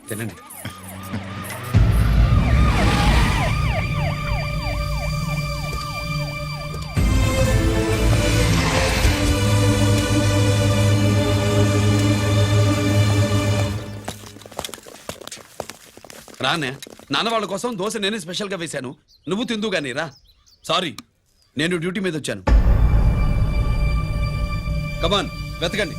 తినండి. రానే, నాన్న వాళ్ళ కోసం దోశ నేనే స్పెషల్గా వేశాను, నువ్వు తిందు గానీ రా. సారీ, నేను డ్యూటీ మీద వచ్చాను. కమాన్, వెతకండి.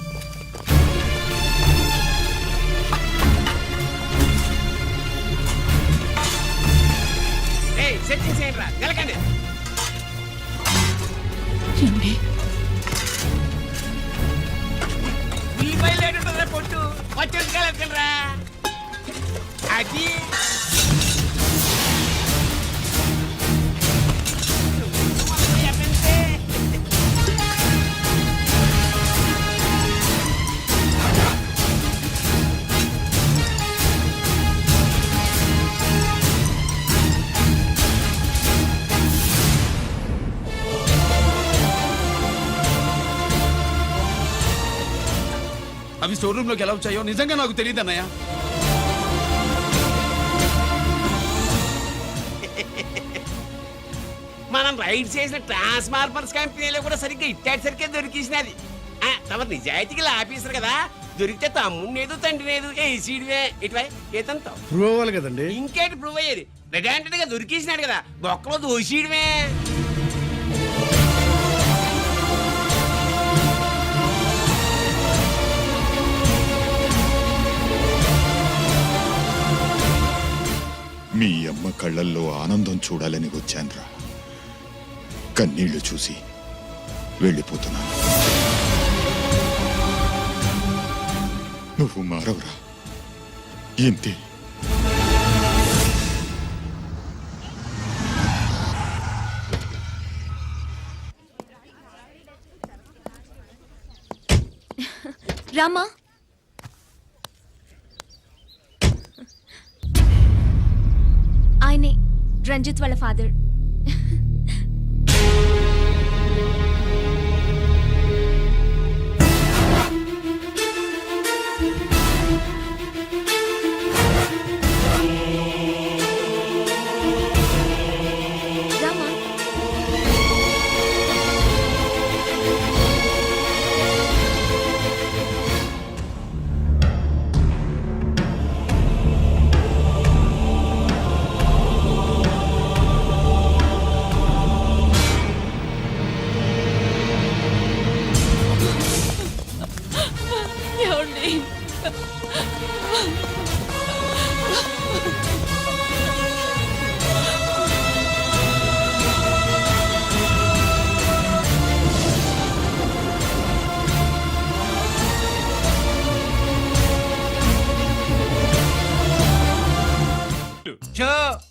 పొట్టు వచ్చేరా అది అవి స్టోర్ రూమ్ లోకి ఎలా వచ్చాయో నిజంగా నాకు తెలియదు అన్నయ్య. మనం రైడ్ చేసిన ట్రాన్స్ఫార్మర్స్ కంపెనీలో కూడా సరిగ్గా ఇట్టాడు సరిగ్గా దొరికేసినది. తమరు నిజాయితీగా ఆఫీసర్ కదా, దొరికితే తమ్ముడినేదు తండ్రినేదు ఏసీడివే ఇటువై ఏతంతో ప్రూవ్ అవ్వాలి కదండి. ఇంకేటి ప్రూవ్ అయ్యేది? రెడాంటెడ్ గా దొరికేసినాడు కదా, బొక్కలో దోషీడమే. మీ అమ్మ కళ్ళల్లో ఆనందం చూడాలని వచ్చాన్రా. కన్నీళ్లు చూసి వెళ్ళిపోతున్నాను. నువ్వు మారవురా, ఇంతే. రామా, ఆయనే రంజిత్ వాళ్ళ ఫాదర్. రామా,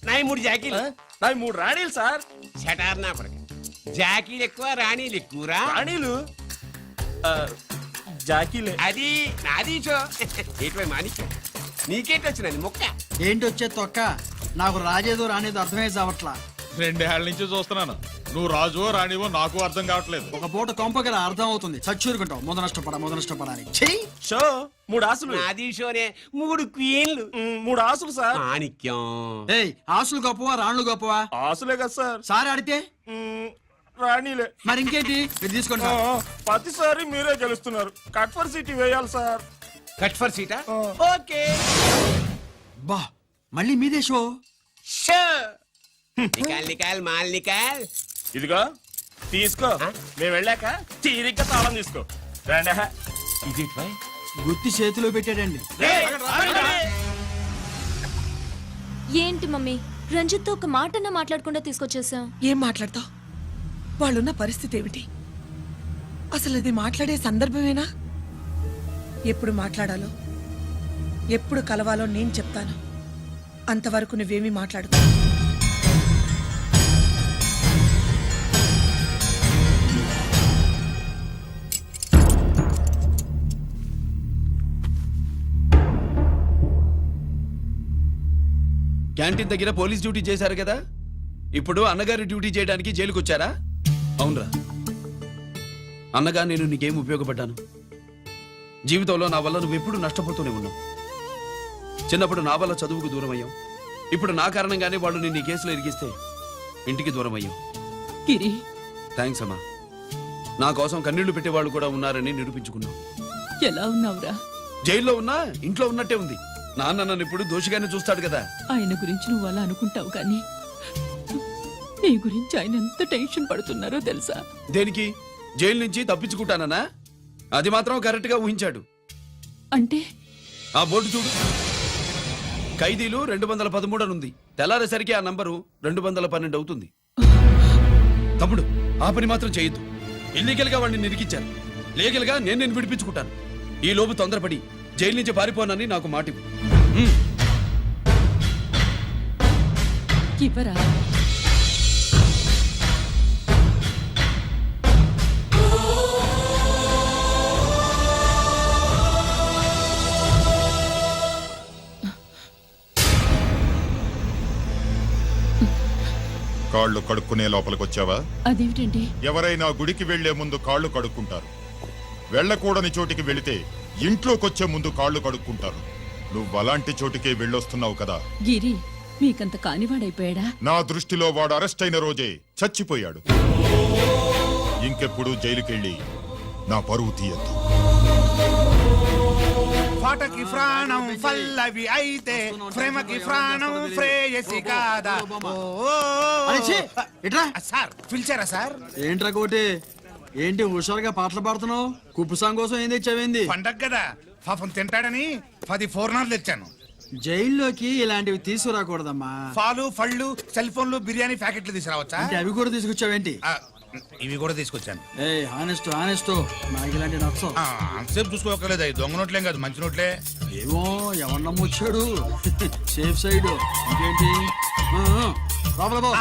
నాయి 3 జాకీలు, నావి 3 రాణీలు సార్. షటార్ నా కొడుకు. జాకీలు ఎక్కువ రాణీలు ఎక్కువరా? రాణీలు జాకీలే. అది నాది చో. ఏటివై మాణిక్యం, నీకేంటి వచ్చినది మొక్క? ఏంటి వచ్చే తొక్క? నాకు రాజేదో రానేదో అర్థమే చావట్లా. 2 ఏళ్ల నుంచి చూస్తున్నాను, నువ్వు రాజువో రాణివో నాకు అర్థం కావట్లేదు. ఒక పూట కొంపగల అర్థం అవుతుంది. చచ్చూరుకుంటావు. మొద నష్టపడాలి. చెయ్యి షో 3 ఆసులు. నాది షోనే 3 క్వీన్లు. 3 ఆసులు సార్. మాణిక్యం. ఏయ్, ఆసులు గొప్పవా రాణులు గొప్పవా? ఆసులే కదా సార్. సారి ఆడితే రాణీలే. మరి ఇంకేంటి? ఇది తీసుకుంటా. ప్రతిసారి మీరే గెలుస్తున్నారు. కట్ ఫర్ సిటీ వేయాలి సార్. కట్ ఫర్ సీటా? ఓకే. బా, మళ్ళీ మీదే షో. షో నికాల్ నికాల్ మాల్ నికాల్. ఇదిగో తీసుకో. మేము వెళ్ళాక తీరిగ్గా తాళం తీసుకో. రండి. ఇది గుత్తి చేతిలో పెట్టాడండి. ఏంటి మమ్మీ, రంజిత్తో ఒక మాటన్నా మాట్లాడకుండా తీసుకొచ్చేసాం. ఏం మాట్లాడతావు? వాళ్ళున్న పరిస్థితి ఏమిటి? అసలు అది మాట్లాడే సందర్భమేనా? ఎప్పుడు మాట్లాడాలో, ఎప్పుడు కలవాలో నేను చెప్తాను. అంతవరకు నువ్వేమీ మాట్లాడుకో. క్యాంటీన్ దగ్గర పోలీస్ డ్యూటీ చేశారు కదా, ఇప్పుడు అన్నగారి డ్యూటీ చేయడానికి జైలుకి వచ్చారా? అవునరా, అన్నగా నేను నీకేం ఉపయోగపడ్డాను? జీవితంలో నా వల్ల నువ్వు ఎప్పుడు నష్టపోతూనే ఉన్నావు. చిన్నప్పుడు నా వల్ల చదువుకు దూరం అయ్యావు. ఇప్పుడు నా కారణంగానే వాళ్ళు నిన్ను ఈ కేసులో ఇరిగిస్తే ఇంటికి దూరం అయ్యావు. గిరి థ్యాంక్స్ అమ్మా. నా కోసం కన్నీళ్లు పెట్టేవాళ్ళు కూడా ఉన్నారని నిరూపించుకున్నావు. ఎలా ఉన్నావురా? జైల్లో ఉన్నా ఇంట్లో ఉన్నట్టే ఉంది. నాన్న నన్ను ఇప్పుడు దోషిగానే చూస్తాడు కదా. ఆయన గురించి నువ్వు అలా అనుకుంటావు కానీ నీ గురించి ఆయన ఎంత టెన్షన్ పడుతున్నారో తెలుసా? దేనికి? జైలు నుంచి తప్పించుకుంటానన్నా? అది మాత్రం కరెక్ట్ గా ఊహించాడు. అంటే ఆ బోర్డు చూడు, ఖైదీలు 213 అని ఉంది. తెల్లారేసరికి ఆ నంబరు 212 అవుతుంది. తమ్ముడు, ఆ పని మాత్రం చేయొద్దు. ఇల్లీగల్ గా వాడిని నిరికించాను. లీగల్ గా నేను విడిపించుకుంటాను. ఈ లోపు తొందరపడి జైలు నుంచి పారిపోనని నాకు మాటివ్వు. ఇవ్వరా? కాళ్ళు కడుక్కునే లోపలికొచ్చావా? అదేమిటండి? ఎవరైనా గుడికి వెళ్లే ముందు కాళ్ళు కడుక్కుంటారు. వెళ్ళకూడని చోటికి వెళితే ఇంట్లోకొచ్చే ముందు కాళ్ళు కడుక్కుంటారు. నువ్వు అలాంటి చోటికే వెళ్ళొస్తున్నావు కదా. గిరి మీకంత కానివాడైపోయాడా? నా దృష్టిలో వాడు అరెస్ట్ అయిన రోజే చచ్చిపోయాడు. ఇంకెప్పుడు జైలుకెళ్ళి నా పరువు తీయద్దు. పాటకి ప్రాణం పల్లవి అయితే ప్రేమకి ప్రాణం ప్రేయసి కాదా? సార్ పిలిచారా సార్? ఏంట్రా కోటి, ఏంటి హుషారుగా పాటలు పాడుతున్నావు? కుప్పుసాం కోసం ఏం తెచ్చావేంది? పండగ కదా, పాపం తింటాడని 10 పూర్ణాలు తెచ్చాను. జైల్లోకి ఇలాంటివి తీసుకురాకూడదమ్మా. పాలు పళ్ళు సెల్ ఫోన్లు బిర్యానీ ప్యాకెట్లు తీసుకురావచ్చా? అంటే అవి కూడా తీసుకొచ్చావేంటి? ఇవి కూడా తీసుకొచ్చాను. ఏ హానెస్ట్ హానెస్ట్, నాకు ఇలాంటి నచ్చవు. అంతసేపు చూసుకోకలేదు, అవి దొంగ నోట్లేం కాదు, మంచి నోట్లే. ఏమో ఎవరు నమ్మొచ్చాడు. Safe side. ఇంకేంటి? లోపల పో.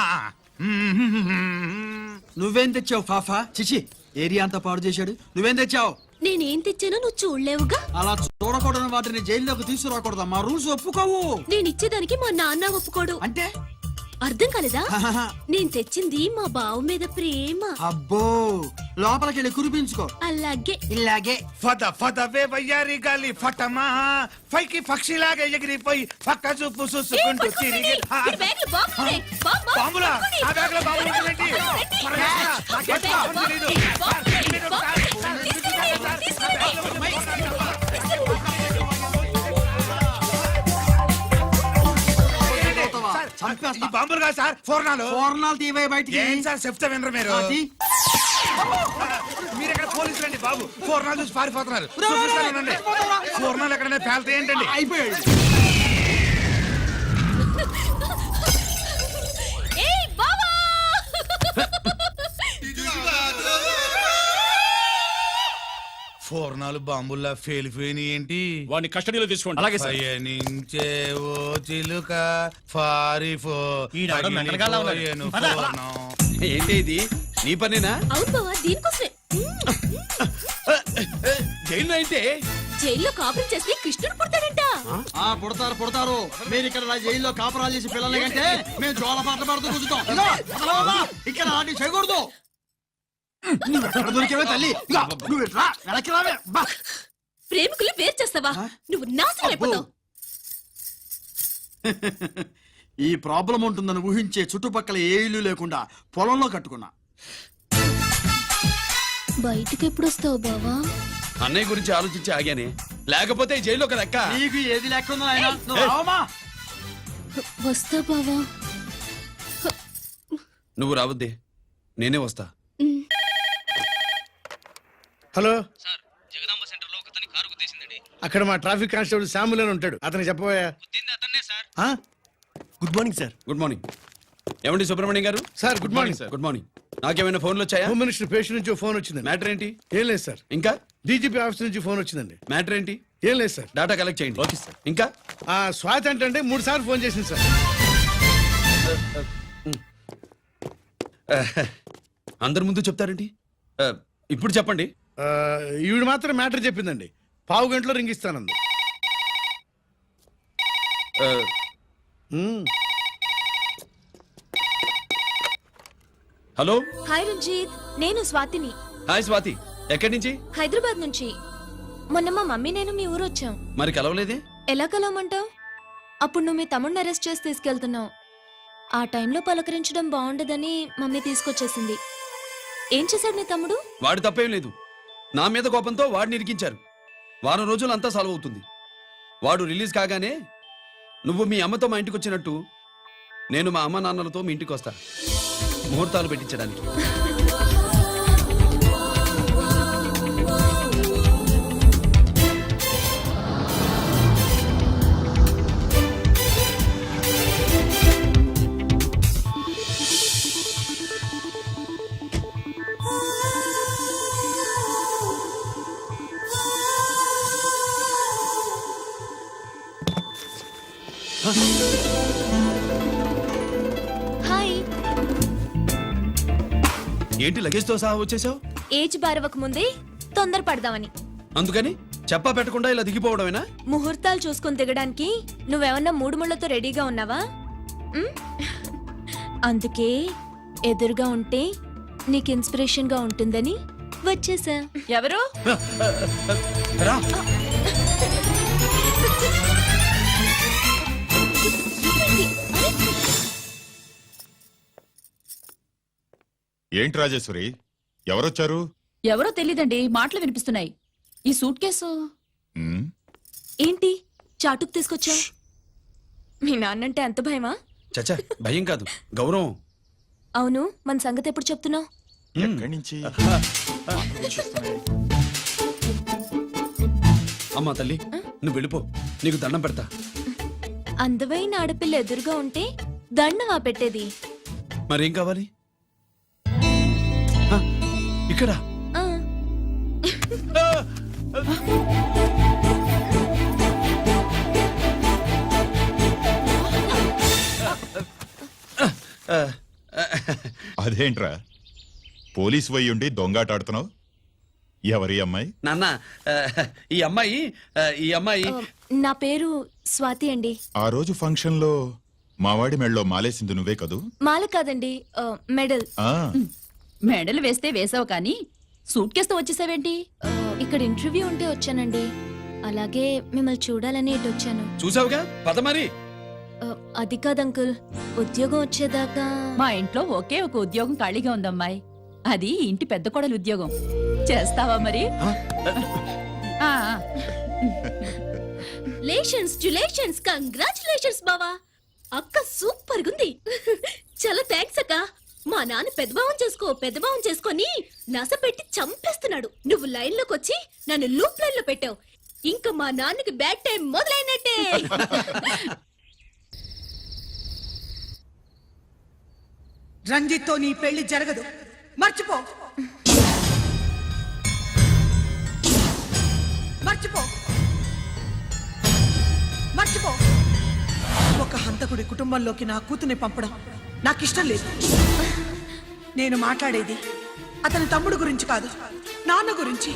నువ్వేం తెచ్చావు ఫాఫా? చిచి, ఏరియా అంతా పాడు చేశాడు. నువ్వేం తెచ్చావు? నేనేం తెచ్చానో నువ్వు చూడలేవుగా. అలా చూడకూడని వాటిని జైల్లోకి తీసుకురాకూడదమ్మా. రూల్స్ ఒప్పుకోవు. నేను ఇచ్చేదానికి మా నాన్న ఒప్పుకోడు. అంటే అర్థం కాలేదా? నేను తెచ్చింది మా బావ మీద ప్రేమ. అబ్బో, లోపలికెళ్ళి కురిపించుకో. అలాగే ఇలాగే ఫద ఫదవే వయ్యారి గాలి ఫటమా పైకి పక్షిలాగా ఎగిరిపోయి పక్క చూపు చూసుకుంటూ తిరిగి. బాంబులా? ఆ బ్యాగ్లో బాంబులు ఉంటాయేంటి? త్వరగా రా, నాకేం బాంబులు తెలీదు. ఈ బాంబులు కాదు సార్, పూర్ణాలు. పూర్ణాలు తీవే బయటికి. ఏం సార్ చెప్తే వినరు మీరు? మీరు ఎక్కడ పోలీసులు అండి బాబు? పూర్ణాలు చూసి పారిపోతున్నారు. పూర్ణాలు ఎక్కడైనా పేలితే ఏంటండి? అయిపోయాడు. పూర్ణాలు బాంబుల్లా ఫేలిపోయినాయి ఏంటి? వాడిని కస్టడీలో తీసుకోండి. అలాగే సార్. పయనించే ఓ చిలుక పారిపో. పగిలిపోయేను పూర్ణం. ఏంటి ఇది? నీ పనేనా? అవును బావా, దీనికోసమే. జైల్లో అయితే జైల్లో కాపురం చేస్తే కృష్ణుడు పుడతాడంట. పుడతారు పుడతారు. మీరు ఇక్కడ నా జైల్లో కాపురాలు చేసి పిల్లల్ని కంటే మేము జోల పాటలు పాడుతూ కూర్చుంటాం. ఇదిగో, వదలవమ్మా. ఇక్కడ ఆడి చేయకూడదు. నువ్వు ఎక్కడ దొరికేవే తల్లి? ఇదిగో, నువ్వు ఇట్రా, వెనక్కి రావే. బా. ప్రేమికులు వేరు చేస్తావా? నువ్వు నాశనం అయిపోతావు. ఈ ప్రాబ్లం ఉంటుందని ఊహించే చుట్టుపక్కల ఏ ఇల్లు లేకుండా పొలంలో కట్టుకున్నా. బయటికి ఎప్పుడు వస్తావు బావా? అన్నయ్య గురించి ఆలోచించి ఆగానే, లేకపోతే ఈ జైల్లో ఒక లెక్క. నీకు ఏది లెక్క ఉందో ఆయన? నువ్వు రావమ్మా. వస్తా బావా. నువ్వు రావద్దే, నేనే వస్తా. హలో అక్కడ మా ట్రాఫిక్ కానిస్టేబుల్ శాంబుల్ అని ఉంటాడు, అతనికి చెప్పబోయా. Good morning sir. Good morning. ఏమండి Subrahmanyam garu? Sir good morning sir. Good morning. నాకేమైనా ఫోన్లు వచ్చాయా? హోమ్ మినిస్టర్ పేషెంట్ నుంచి ఫోన్ వచ్చింది. మ్యాటర్ ఏంటి? ఏం లేదు సార్. ఇంకా డీజీపీ ఆఫీస్ నుంచి ఫోన్ వచ్చిందండి. మ్యాటర్ ఏంటి? ఏం లేదు సార్. డేటా కలెక్ట్ చేయండి. Okay sir. ఇంకా స్వాతి అంటే 3 సార్లు ఫోన్ చేసింది సార్. అందరి ముందు చెప్తారండి. ఇప్పుడు చెప్పండి. ఈవిడ మాత్రం మ్యాటర్ చెప్పిందండి. 15 గంటలో రింగ్ ఇస్తానంది. హలో. హాయ్ రంజిత్, నేను స్వాతిని. హాయ్ స్వాతి. ఎక్కడి నుంచి? హైదరాబాద్ నుంచి. మొన్న మా మమ్మీ నేను మీ ఊరు వచ్చాం. మరి కలవలేదే? ఎలా కలవమంటావు? అప్పుడు నువ్వు మీ తమ్ముడిని అరెస్ట్ చేసి తీసుకెళ్తున్నావు. ఆ టైంలో పలకరించడం బాగుండదని మమ్మీ తీసుకొచ్చేసింది. ఏం చేశాడు నీ తమ్ముడు? వాడి తప్పేం లేదు. నా మీద కోపంతో వాడిని ఇరికించారు. వారం రోజులు అంతా సాల్వ్ అవుతుంది. వాడు రిలీజ్ కాగానే నువ్వు మీ అమ్మతో మా ఇంటికి వచ్చినట్టు నేను మా అమ్మ నాన్నలతో మీ ఇంటికి వస్తా, ముహూర్తాలు పెట్టించడానికి. హాయ్. ఏంటి లగేజ్తో సహా వచ్చేసావు? ఏజ్ బారవక ముందే తొందర పడదామని. అందుకని చెప్పా పెట్టకుండా ఇలా దిగిపోవడమేనా? ముహూర్తాలు చూసుకొని దిగడానికి నువ్వేమన్నా మూడు ముళ్ళతో రెడీగా ఉన్నావా? ఉమ్? అందుకే ఎదురుగా ఉంటే నీకు ఇన్స్పిరేషన్ గా ఉంటుందని వచ్చేసా. ఎవరు? రా. ఏంటి రాజేశ్వరి, ఎవరొచ్చారు? ఎవరో తెలీదండి, మాటలు వినిపిస్తున్నాయి. ఈ సూట్ కేసు ఉమ్, ఏంటి చాటుకు తీసుకొచ్చా? మీ నాన్నంటే ఎంత భయమా? చచ్చా, భయం కాదు, గౌరవం. అవును, మన సంగతి ఎప్పుడు చెప్తున్నావు? ఎక్కడి నుంచి? అమ్మా తల్లి, నువ్వు వెళ్ళిపో, నీకు దండం పెడతా. అందమైన ఆడపిల్ల ఎదురుగా ఉంటే దండవా పెట్టేది? మరేం కావాలి? ఆ, ఇక్కడ ఆ. అదేంట్రా పోలీసు వయ్యుండి దొంగాటాడుతున్నావు? ఎవరి అమ్మాయి? నాన్న, ఈ అమ్మాయి నా పేరు స్వాతి అండి. ఆ రోజు ఫంక్షన్ లో మావాడి మెళ్ళలో మాలేసింది నువ్వే కదూ? మాల కాదండి, మెడల్. ఆ, మెడలు వేస్తే వేసావు కానీ సూట్ కేసుతో వచ్చేసావేంటి? ఇక్కడ ఇంటర్వ్యూ ఉంటే వచ్చానండి. అలాగే మిమ్మల్ని చూడాలని ఇటు వచ్చాను. చూసావుగా, పద మరి. అది కాదు అంకుల్, ఉద్యోగం వచ్చేదాకా. మా ఇంట్లో ఒకే ఒక ఉద్యోగం ఖాళీగా ఉందమ్మాయి, అది ఇంటి పెద్ద కోడలు ఉద్యోగం. చేస్తావా మరి? ఆ, లేషన్స్ కంగ్రాచులేషన్స్ బావా. అక్క సూపర్ గుంది. చాలా థ్యాంక్స్ అక్క. మా నాన్న పెద్దభావం చేసుకొని నస పెట్టి చంపేస్తున్నాడు. నువ్వు లైన్ లోకి వచ్చి నన్ను లూప్ లైన్ లో పెట్టావు. ఇంకా మా నాన్నకి బ్యాడ్ టైం మొదలైనట్టే. రంజిత్తో నీ పెళ్లి జరగదు, మర్చిపో. మర్చిపో మర్చిపో. ఒక హంతకుడి కుటుంబంలోకి నా కూతుర్ని పంపడం నాకిష్టం లేదు. నేను మాట్లాడేది అతని తమ్ముడు గురించి కాదు, నాన్న గురించి.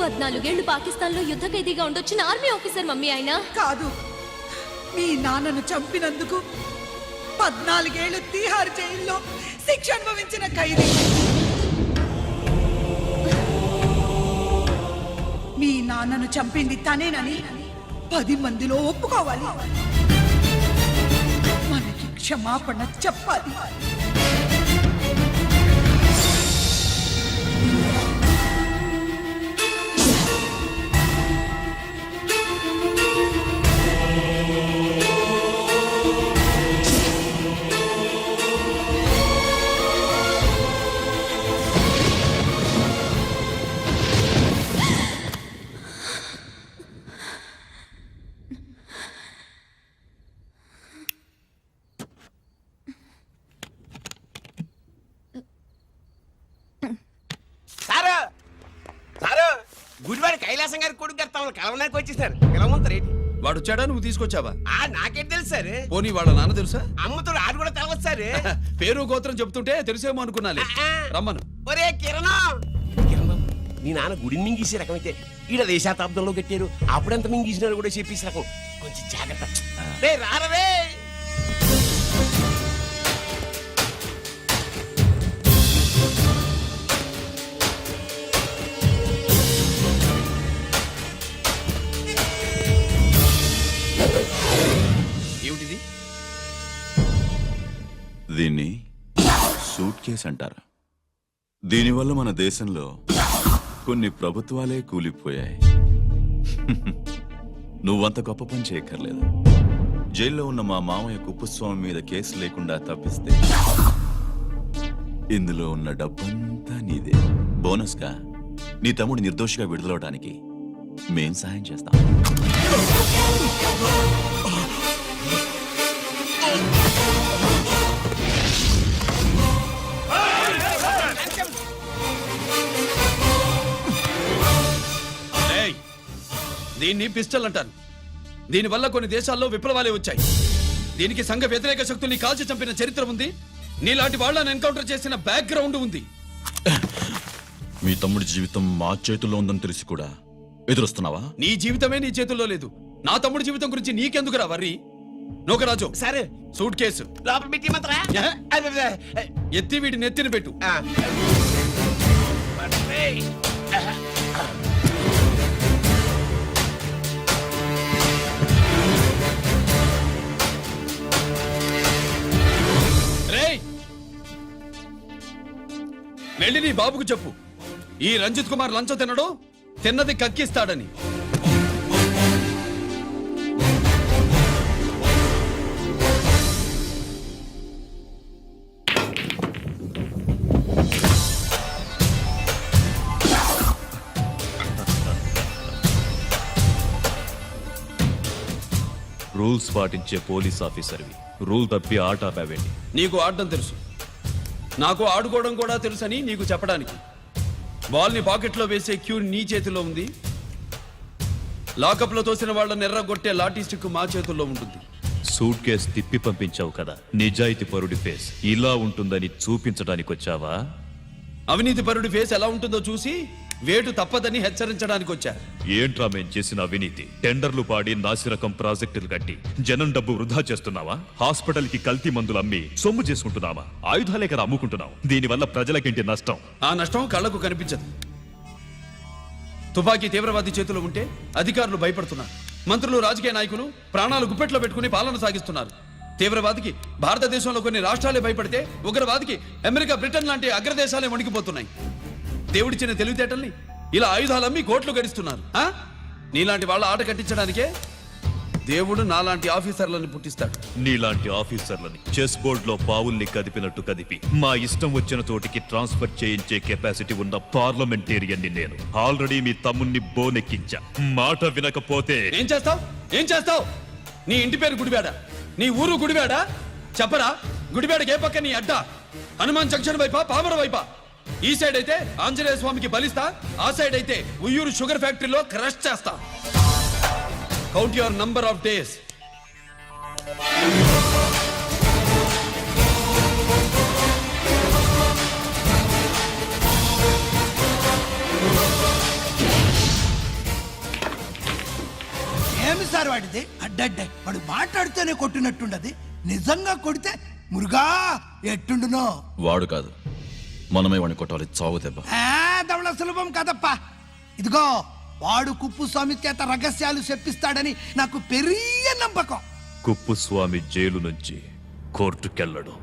14 ఏళ్లు పాకిస్తాన్ లో యుద్ధ ఖైదీగా ఉండొచ్చిన ఆర్మీ ఆఫీసర్ మమ్మీ ఆయన. కాదు, మీ నాన్నను చంపినందుకు 14 ఏళ్లు తీహార్ జైల్లో శిక్ష అనుభవించిన ఖైదీ. మీ నాన్నను చంపింది తనేనని 10 మందిలో ఒప్పుకోవాలి. మనకి క్షమాపణ చెప్పాలి. గుడివాడి కైలాసం గారి కొడుకు గారు తమను కలవడానికి వచ్చేసారు. పిలవమంటారేంటి? వాడు వచ్చాడా, నువ్వు తీసుకొచ్చావా? నాకేం తెలుసు సార్. పోనీ వాళ్ళ నాన్న తెలుసా? అమ్మతో ఆడు కూడా తెలవచ్చు సార్. పేరు గోత్రం చెప్తుంటే తెలిసేమో అనుకున్నాలే. రమ్మను. ఒరే కిరణం, నీ నాన్న గుడిని మింగేసే రకమైతే ఈడ దేశాతాబ్దంలో కట్టారు. అప్పుడెంత మింగేసినారు కూడా చెప్పేసి రకం. కొంచెం జాగ్రత్త. రే రారవే. దీన్ని సూట్ కేస్ అంటారు. దీనివల్ల మన దేశంలో కొన్ని ప్రభుత్వాలే కూలిపోయాయి. నువ్వంత గొప్ప పని చేయక్కర్లేదు. జైల్లో ఉన్న మా మామయ్య కుప్పస్వామి మీద కేసు లేకుండా తప్పిస్తే ఇందులో ఉన్న డబ్బంతా నీదే. బోనస్గా నీ తమ్ముడు నిర్దోషిగా విడుదలవడానికి మేం సాయం చేస్తాం. ఏయ్, దీన్ని పిస్టల్ అంటారు. దీనివల్ల కొన్ని దేశాల్లో విప్లవాలే వచ్చాయి. దీనికి సంఘ వ్యతిరేక శక్తుల్ని కాల్చి చంపిన చరిత్ర ఉంది. నీలాంటి వాళ్ళని ఎన్కౌంటర్ చేసిన బ్యాక్గ్రౌండ్ ఉంది. మీ తమ్ముడి జీవితం మా చేతుల్లో ఉందని తెలిసి కూడా ఎదురొస్తున్నావా? నీ జీవితమే నీ చేతుల్లో లేదు. నా తమ్ముడి జీవితం గురించి నీకెందుకురా వర్రి? నోకరాజు, సరే సూట్ కేసు లోపల పెట్టి మంత్రా ఎత్తి వీడి నెత్తిన పెట్టు. రేయ్, వెళ్ళి నీ బాబుకు చెప్పు, ఈ రంజిత్ కుమార్ లంచం తినడు, తిన్నది కక్కిస్తాడని. రూల్స్ పాటించే పోలీస్ ఆఫీసర్వి రూల్ తప్పి ఆట ఆపావేంటి? నీకు ఆడడం తెలుసు, నాకు ఆడుకోవడం కూడా తెలుసని నీకు చెప్పడానికి. బాల్ని పాకెట్లో వేసే క్యూ నీ చేతిలో ఉంది. లాకప్లో తోసిన వాళ్ళని ఎర్రగొట్టే లాఠీ స్టిక్ మా చేతుల్లో ఉంటుంది. సూట్ కేస్ తిప్పి పంపించావు కదా, నిజాయితీ పరుడి ఫేస్ ఇలా ఉంటుందని చూపించడానికి వచ్చావా? అవినీతి పరుడి ఫేస్ ఎలా ఉంటుందో చూసి వేటు తప్పదని హెచ్చరించడానికి వచ్చా. ఏంట్రా మేం చేసిన అవినీతి? టెండర్లు పాడి నాసిరకం ప్రాజెక్టులు కట్టి జనం డబ్బు వృధా చేస్తున్నావా? హాస్పిటల్ కి కల్తీ మందులు అమ్మి సొమ్ము చేసుకుంటున్నావా? ఆయుధాలే కదా అమ్ముకుంటున్నావు. దీనివల్ల ప్రజలకేంటి నష్టం? ఆ నష్టం కళ్లకు కనిపించదు. తుపాకీ తీవ్రవాది చేతిలో ఉంటే అధికారులు భయపడుతున్నారు. మంత్రులు, రాజకీయ నాయకులు ప్రాణాలు గుప్పెట్లో పెట్టుకుని పాలన సాగిస్తున్నారు. తీవ్రవాదికి భారతదేశంలో కొన్ని రాష్ట్రాలే భయపడితే ఉగ్రవాదికి అమెరికా, బ్రిటన్ లాంటి అగ్రదేశాలే వణికిపోతున్నాయి. దేవుడిచ్చిన తెలివితేటల్ని ఇలా ఆయుధాలమ్మి కోట్లు గడిస్తున్నారు. నీలాంటి వాళ్ళ ఆట కట్టించడానికే దేవుడు నాలాంటి ఆఫీసర్లను పుట్టిస్తాడు. నీలాంటి ఆఫీసర్లని చెస్ బోర్డ్ లో పావుల్ని కదిపినట్టు కదిపి మా ఇష్టం వచ్చిన చోటికి ట్రాన్స్ఫర్ చేయించే కెపాసిటీ ఉన్న పార్లమెంటేరియన్ ని నేను. ఆల్రెడీ మీ తమ్ముణ్ణి బోనెక్కించా. మాట వినకపోతే ఏం చేస్తావు? ఏం చేస్తావు? నీ ఇంటి పేరు గుడివాడ, నీ ఊరు గుడివాడ. చెప్పరా, గుడివాడకి ఏ పక్క నీ అడ్డ? హనుమాన్ జంక్షన్ వైపా, పామర వైపా? ఈ సైడ్ అయితే ఆంజనేయ స్వామికి బలిస్తా, ఆ సైడ్ అయితే ఉయ్యూరు షుగర్ ఫ్యాక్టరీలో క్రష్ చేస్తా. Count your number of days. ఏమి సార్ వాడిది? అడ్డడ్డే వాడు మాట్లాడితేనే కొట్టినట్టుండది. నిజంగా కొడితే మురుగా ఎట్టుండునో. వాడు కాదు, మనమే వాడిని కొట్టాలి. చావు దెబ్బ. దవళ సులభం కదప్పా. ఇదిగో వాడు కుప్పుస్వామి చేత రహస్యాలు చెప్పిస్తాడని నాకు పెరియ నమ్మకం. కుప్పుస్వామి జైలు నుంచి కోర్టుకెళ్ళడు.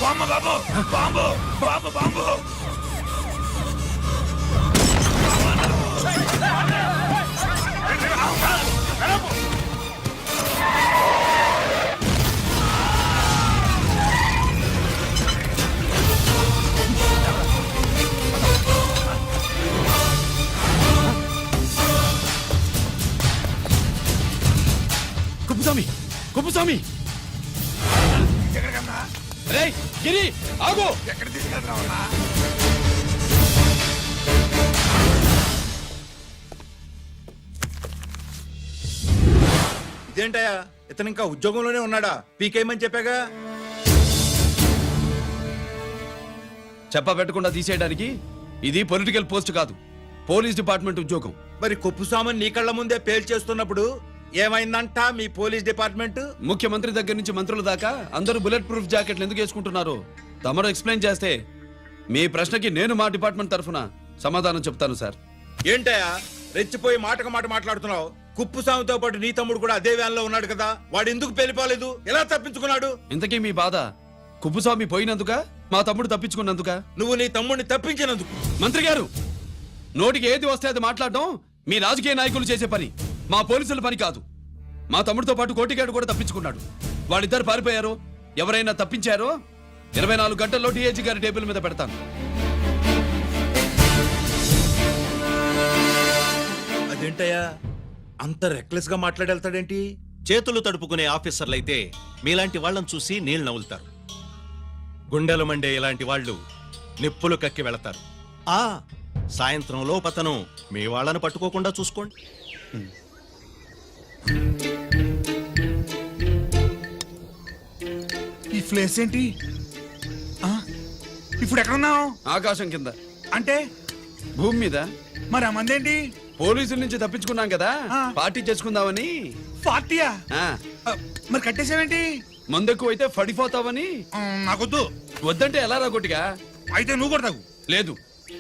బాంబు బాబు bomb bomb bomb. Kuppaswamy, Kuppaswamy! రేయ్ గిరి, ఆగు! ఎక్కడ తీసుకెళ్తావన్నా? ఇదేంటయ్యా, ఇతను ఇంకా ఉద్యోగంలోనే ఉన్నాడా? పీకేయమని చెప్పాగా. చెప్ప పెట్టకుండా తీసేయడానికి ఇది పొలిటికల్ పోస్ట్ కాదు, పోలీస్ డిపార్ట్మెంట్ ఉద్యోగం. మరి కుప్పుస్వామిని నీ కళ్ళ ముందే పేల్చేస్తున్నప్పుడు ఏమైందంట మీ పోలీస్ డిపార్ట్మెంట్? ముఖ్యమంత్రి దగ్గర నుంచి మంత్రుల దాకా అందరూ బుల్లెట్ ప్రూఫ్ జాకెట్లు ఎందుకు వేసుకుంటున్నారు తమరు ఎక్స్ప్లెయిన్ చేస్తే మీ ప్రశ్నకి నేను మా డిపార్ట్మెంట్ తరఫున సమాధానం చెప్తాను సార్. ఏంటయ్యా రెచ్చిపోయి మాటకు మాట మాట్లాడుతున్నావు? కుప్పుస్వామితో పాటు నీ తమ్ముడు కూడా అదే వ్యాన్ లో ఉన్నాడు కదా, వాడు ఎందుకు పెళ్లిపోలేదు? ఎలా తప్పించుకున్నాడు? ఇంతకీ మీ బాధ కుప్పుస్వామి పోయినందుక మా తమ్ముడు తప్పించుకున్నందుక? నువ్వు నీ తమ్ముడిని తప్పించినందుకు. మంత్రి గారు, నోటికి ఏది వస్తే అది మాట్లాడడం మీ రాజకీయ నాయకులు చేసే పని, మా పోలీసుల పని కాదు. మా తమ్ముడితో పాటు కోటిగాడు కూడా తప్పించుకున్నాడు. వాళ్ళిద్దరు పారిపోయారు. ఎవరైనా తప్పించారో 24 గంటల్లో డిఐజీ గారి టేబుల్ మీద పెడతాను. అదేంటయ్యా అంత రెక్లెస్ గా మాట్లాడేళ్తాడేంటి? చేతులు తడుపుకునే ఆఫీసర్లైతే మీలాంటి వాళ్ళని చూసి నీళ్ళు నవ్వులుతారు. గుండెలు మండే ఇలాంటి వాళ్ళు నిప్పులు కక్కి వెళతారు. సాయంత్రం లోపతను మీ వాళ్ళను పట్టుకోకుండా చూసుకోండి. ఈ ప్లేస్ ఏంటి? ఇప్పుడు ఎక్కడున్నావు? ఆకాశం కింద. అంటే భూమి మీద. మరి ఆ మందేంటి? పోలీసుల నుంచి తప్పించుకున్నాం కదా, పార్టీ చేసుకుందామని. పార్టీయా? ఆ, మరి కట్టేసావేంటి? మందెక్కువైతే పడిపోతావని. నాకొద్దు. వద్దంటే ఎలా రాగొట్టిగా? అయితే నువ్వు కూడా తాగు. లేదు,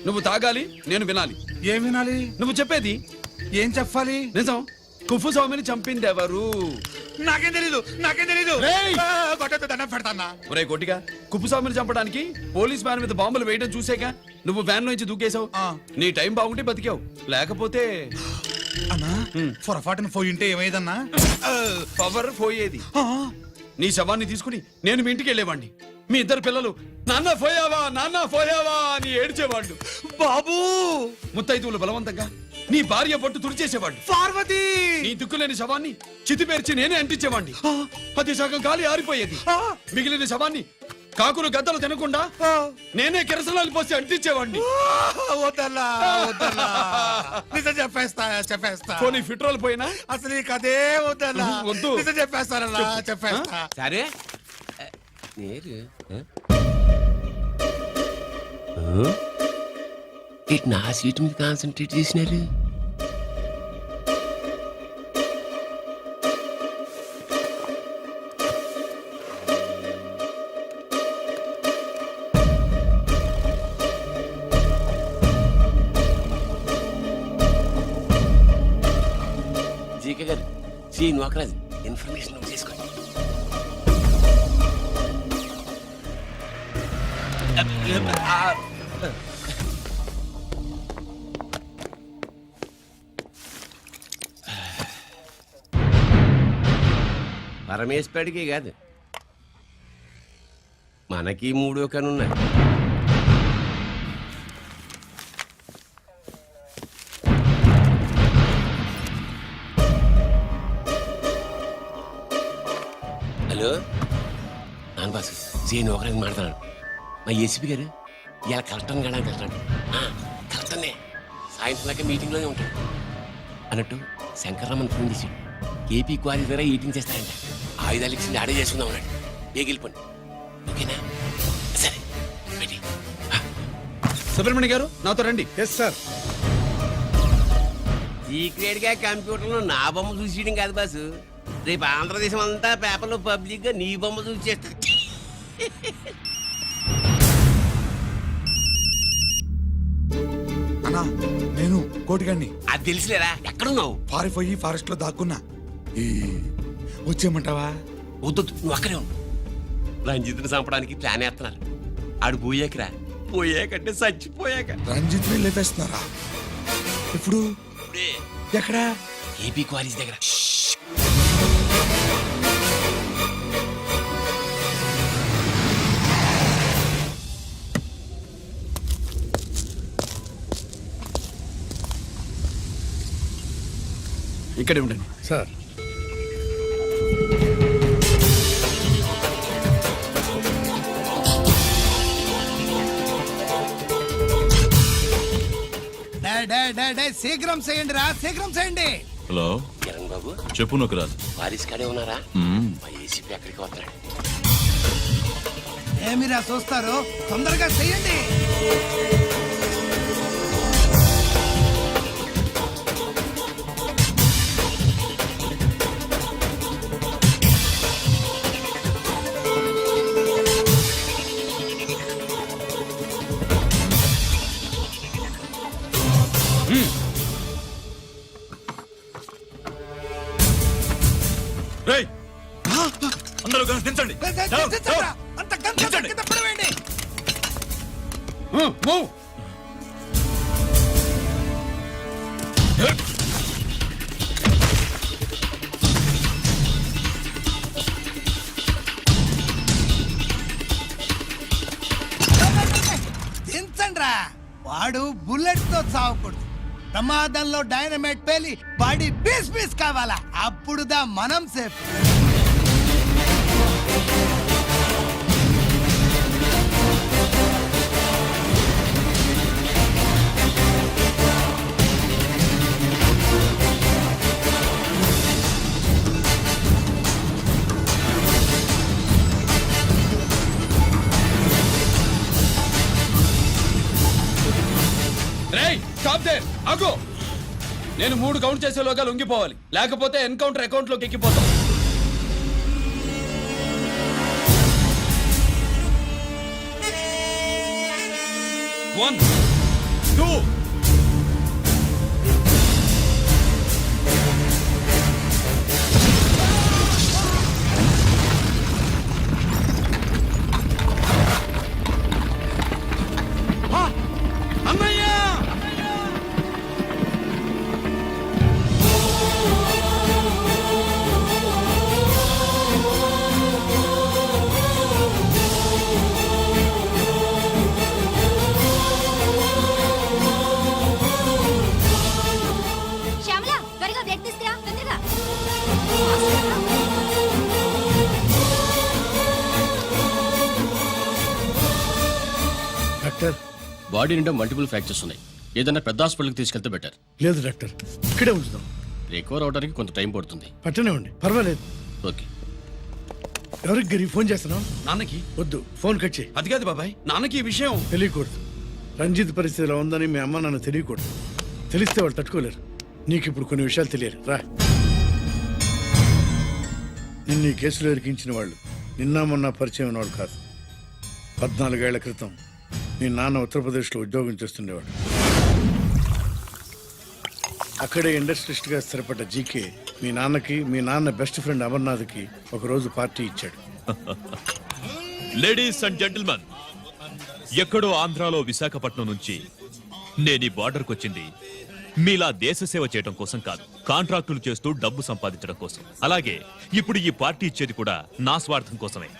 నువ్వు తాగాలి, నేను వినాలి. ఏం వినాలి? నువ్వు చెప్పేది. ఏం చెప్పాలి? నిజం. కుఫుస్వామిని చంపింది ఎవరు? నాకేం తెలీదు, నాకేం తెలీదు. రేయ్! కొట్టొద్దు, దండం పెడతానా? ఒరే కొట్టిగా, కుప్పుస్వామిని చంపడానికి పోలీస్ వ్యాన్ మీద బాంబులు వేయడం చూసాక నువ్వు వ్యాన్ నుంచి దూకేశావు. నీ టైం బాగుంటే బతికావు, లేకపోతే అన్నా పొరపాటున పోయింటే ఏమైందన్నా? పవర్ పోయేది. నీ శవాన్ని తీసుకుని నేను మీ ఇంటికి వెళ్ళేవాడిని. మీ ఇద్దరు పిల్లలు నాన్న పోయావా, నాన్న పోయావా అని ఏడ్చేవాళ్ళు. బాబు ముత్తైదువులు బలవంతంగా నీ భార్య బొట్టు తుడిచేసేవాళ్ళు. పార్వతి నీ దిక్కులేని శవాన్ని చితిపేర్చి నేనే అంటించేవాడిని. అది సగం గాలి ఆరిపోయేది. మిగిలిన శవాన్ని కాకులు గద్దలు తినకుండా నేనే కిరసనాలు పోసి అంటించేవాడిని. వద్దల్లా, వద్దల్లా. నిజం చెప్పేస్తా, చెప్పేస్తా. పోనీ ఫిట్రోల్ పోయినా అసలు ఈ కదే వద్దల్లా. వద్దు. నిజం చెప్పేస్తానన్నా, చెప్పేస్తా. సరే నేరు ఇటు నా సీటు మీద కాన్సన్ట్రేట్ చేసినారు. జీకే గారు, శ్రీ నోకరాజు ఇన్ఫర్మేషన్ నోట్ చేసుకోండి. పరమేశ్వరుడికి కాదు, మనకి 3 కనున్నాయి. హలో నాన్న బాసు, సీఎన్ ఒకరికి మాట్లాడుతున్నాను. మా ఏసీపీ గారు ఇలా కలెక్టర్ని కాడానికి వెళ్తాడు. కలెక్టర్నే సాయంత్రం దాకా మీటింగ్లోనే ఉంటాడు అన్నట్టు. శంకర్రామన్ ఫోన్ చేసాడు. ఏపీ క్వారీ ద్వారా ఈటింగ్ చేస్తారంట. ఆయుధాలు ఇచ్చింది ఆడే చేసుకుందాం అన్నాడు. బేగిలిపోండి, ఓకేనా? సరే రెడీ. సుబ్రహ్మణ్య గారు నాతో రండి. Yes sir. సీక్రెట్ గా కంప్యూటర్లో నా బొమ్మ చూసేయడం కాదు బాసు, రేపు ఆంధ్రదేశం అంతా పేపర్లో పబ్లిక్ గా నీ బొమ్మ చూసి చేస్తారు. అన్నా నేను కోటిగాన్ని. అది తెలిసిలేరా? ఎక్కడున్నావు? పారిపోయి ఫారెస్ట్ లో దాక్కున్నా. వచ్చేయమంటావా? వద్దు, నువ్వు అక్కడే ఉండు. రంజిత్ని చంపడానికి ప్లాన్ వేస్తున్నారు. ఆడు పోయాకరా, పోయాకంటే చచ్చిపోయాక. రంజిత్ లేపేస్తున్నారా? ఇప్పుడు ఇప్పుడే ఎక్కడా? ఏపీ క్వారీస్ దగ్గర. ఇక్కడే ఉండండి సార్. శీఘ్రం చేయండి రా, శీఘ్రం చేయండి. హలో కిరణ్ బాబు, చెప్పు నొకరాజు. వారిస్ కాడే ఉన్నారా? మా ఏసీపీ ఎక్కడికి వస్తున్నాడు. ఏమిరా చూస్తారు, తొందరగా చెయ్యండి. రేయ్ అందరూ కలిసి దించండి అంత గంట కింద పడవేయండి. మూవ్. దించండ్రా. వాడు బుల్లెట్ తో చావకూడదు. ప్రమాదంలో డైనమైట్ పేలి బాడీ పీస్ పీస్ కావాలా, అప్పుడుదా మనం సేఫ్. రేయ్ స్టాప్ దేర్, ఆగు. నేను 3 కౌంట్ చేసేలోగా లొంగిపోవాలి, లేకపోతే ఎన్కౌంటర్ అకౌంట్ లోకి ఎక్కిపోతాం. 1 2 శ్యామల త్వరగా బ్లడ్ తీసుకురా, తొందరగా. డాక్టర్, బాడీ నిండా మల్టిపుల్ ఫ్రాక్చర్స్ ఉన్నాయి. ఏదైనా పెద్ద హాస్పిటల్కి తీసుకెళ్తే బెటర్. లేదు డాక్టర్, ఇక్కడే ఉంచుదాం. రికవర్ అవడానికి కొంత టైం పడుతుంది. పట్టనివ్వండి, పర్వాలేదు. ఓకే. ఎవరికి గరి ఫోన్ చేస్తున్నావు? నాన్నకి. వద్దు, ఫోన్ కట్ చేయి. అది కాదు బాబాయ్, నాన్నకి ఈ విషయం తెలియకూడదు. రంజిత్ పరిస్థితిలో ఉందని మీ అమ్మ నాన్న తెలియకూడదు. తెలిస్తే వాళ్ళు తట్టుకోలేరు. నీకు ఇప్పుడు కొన్ని విషయాలు తెలియాలి. రా. నిన్ను ఈ కేసులో ఇరికించిన వాళ్ళు నిన్న మొన్న పరిచయం ఉన్నవాడు కాదు. 14 ఏళ్ల క్రితం మీ నాన్న ఉత్తరప్రదేశ్లో ఉద్యోగం చేస్తుండేవాడు. అక్కడే ఇండస్ట్రియలిస్ట్గా స్థిరపడ్డ జీకే మీ నాన్నకి, మీ నాన్న బెస్ట్ ఫ్రెండ్ అమర్నాథ్కి ఒకరోజు పార్టీ ఇచ్చాడు. లేడీస్ అండ్ జెంటిల్మెన్, ఎక్కడో ఆంధ్రాలో విశాఖపట్నం నుంచి నేను ఈ బార్డర్కి వచ్చింది మీలా దేశ సేవ చేయడం కోసం కాదు, కాంట్రాక్టులు చేస్తూ డబ్బు సంపాదించడం కోసం. అలాగే ఇప్పుడు ఈ పార్టీ ఇచ్చేది కూడా నా స్వార్థం కోసమే.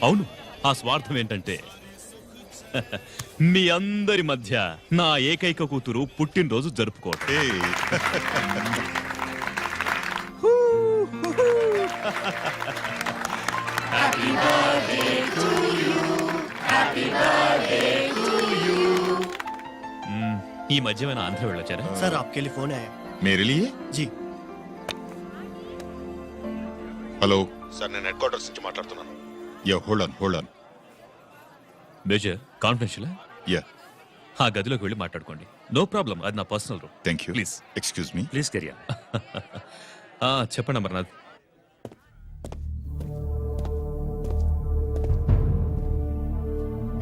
అవును, ఆ స్వార్థం ఏంటంటే మీ అందరి మధ్య నా ఏకైక కూతురు పుట్టినరోజు జరుపుకోవటం. ఈ మధ్యమైన ఆంధ్ర వెళ్ళొచ్చారా? సార్ आपके लिए फोन आया. मेरे लिए जी. హలో సార్, నేను హెడ్ క్వార్టర్స్ నుంచి మాట్లాడుతున్నాను. Yeah, hold on. Major, confidential. Yeah, ఆ గదిలోకి వెళ్ళి మాట్లాడుకోండి. నో ప్రాబ్లం, అది నా personal room. Thank you. Please. Excuse me. Please కెరియా. చెప్పండి అమర్నాథ్.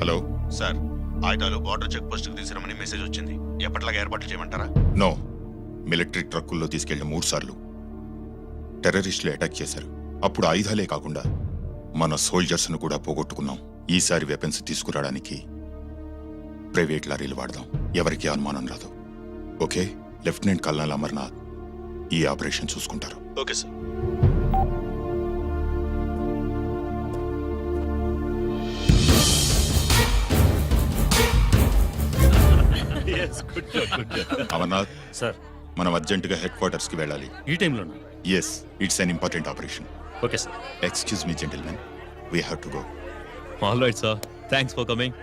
హలో సార్, ఆయిటాలో బార్డర్ చెక్ పోస్ట్ కి తీసుకురమని మెసేజ్ వచ్చింది. ఎప్పటిలాగా ఏర్పాట్లు చేయమంటారా? నో, మిలిటరీ ట్రక్కుల్లో తీసుకెళ్లిన 3 సార్లు టెర్రరిస్టులు అటాక్ చేశారు. అప్పుడు ఆయుధాలే కాకుండా మన సోల్జర్స్ ను కూడా పోగొట్టుకున్నాం. ఈసారి వెపన్స్ తీసుకురావడానికి ప్రైవేట్ లారీలు వాడదాం. ఎవరికి అనుమానం రాదు. ఓకే? లెఫ్టినెంట్ కల్నల్ అమర్నాథ్ ఈ ఆపరేషన్ చూసుకుంటారు. Okay sir. అమర్నాథ్ సార్, మనం అర్జెంటుగా హెడ్ క్వార్టర్స్ కి వెళ్ళాలి. ఈ టైంలోనా? Yes, it's an important operation. Okay sir. Excuse me gentlemen, we have to go. All right sir, thanks for coming.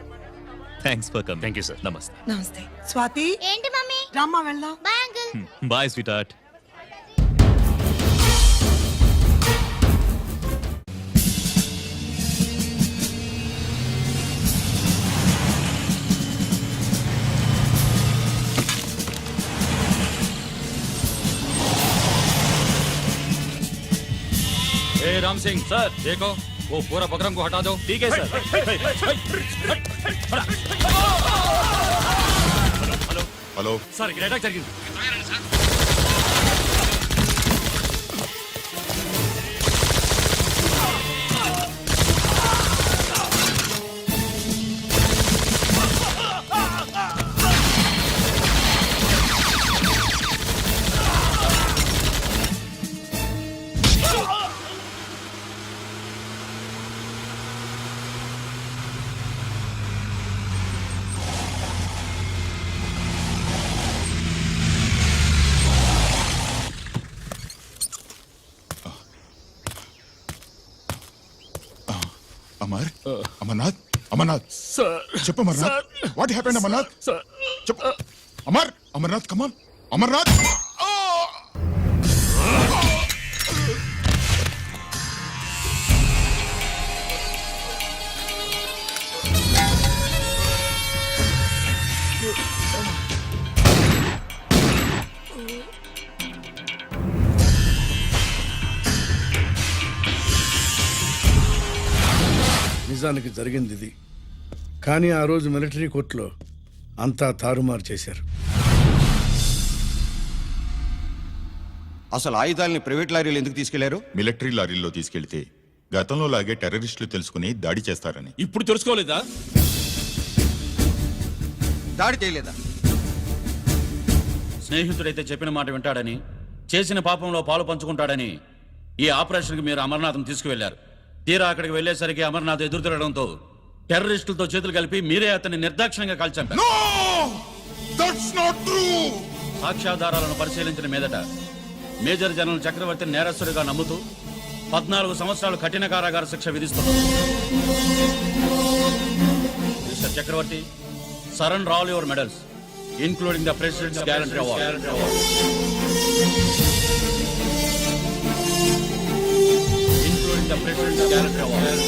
Thank you sir. నమస్తే. నమస్తే. స్వాతి, ఏంటి మమ్మీ? రామ్మా వెళ్దాం. Bye uncle. Bye sweetheart. Ram Singh sir, देखो वो पूरा बकरम को हटा दो. ठीक है सर. హలో सर, अटैक జరిగింది. అమర్ అమర్నాథ్ అమర్నాథ్ చెప్పు అమర్నాథ్ వాట్ హ్యాపెండ్ అమర్నాథ్ చెప్పు అమర్ అమర్నాథ్ కమాన్ అమర్నాథ్ నిజానికి జరిగింది ఇది, కానీ ఆ రోజు మిలిటరీ కోర్టులో అంతా తారుమారు చేశారు. అసలు ఆయుధాలని ప్రైవేట్ లారీలు ఎందుకు తీసుకెళ్లారు? మిలిటరీ లారీల్లో తీసుకెళ్తే గతంలో లాగే టెర్రరిస్టులు తెలుసుకుని దాడి చేస్తారని. ఇప్పుడు తెలుసుకోలేదా? దాడి చేయలేదా? స్నేహితుడైతే చెప్పిన మాట వింటాడని, చేసిన పాపంలో పాలు పంచుకుంటాడని ఈ ఆపరేషన్కి మీరు అమర్నాథ్ను తీసుకువెళ్లారు. తీరా అక్కడికి వెళ్లేసరికి అమర్నాథ్ ఎదురు తిరగడంతో టెర్రరిస్టులతో చేతులు కలిపి మీరే అతన్ని నిర్దాక్షిణ్యంగా కాల్చంపారు. సాక్ష్యాధారాలను పరిశీలించిన మీదట మేజర్ జనరల్ చక్రవర్తిని నేరస్తుడిగా నమ్ముతూ 14 సంవత్సరాలు కఠిన కారాగార శిక్ష విధిస్తున్నారు. Mister Chakravarthy, surrender all your medals including the President's Gallantry Award. Including the President's Gallantry Award.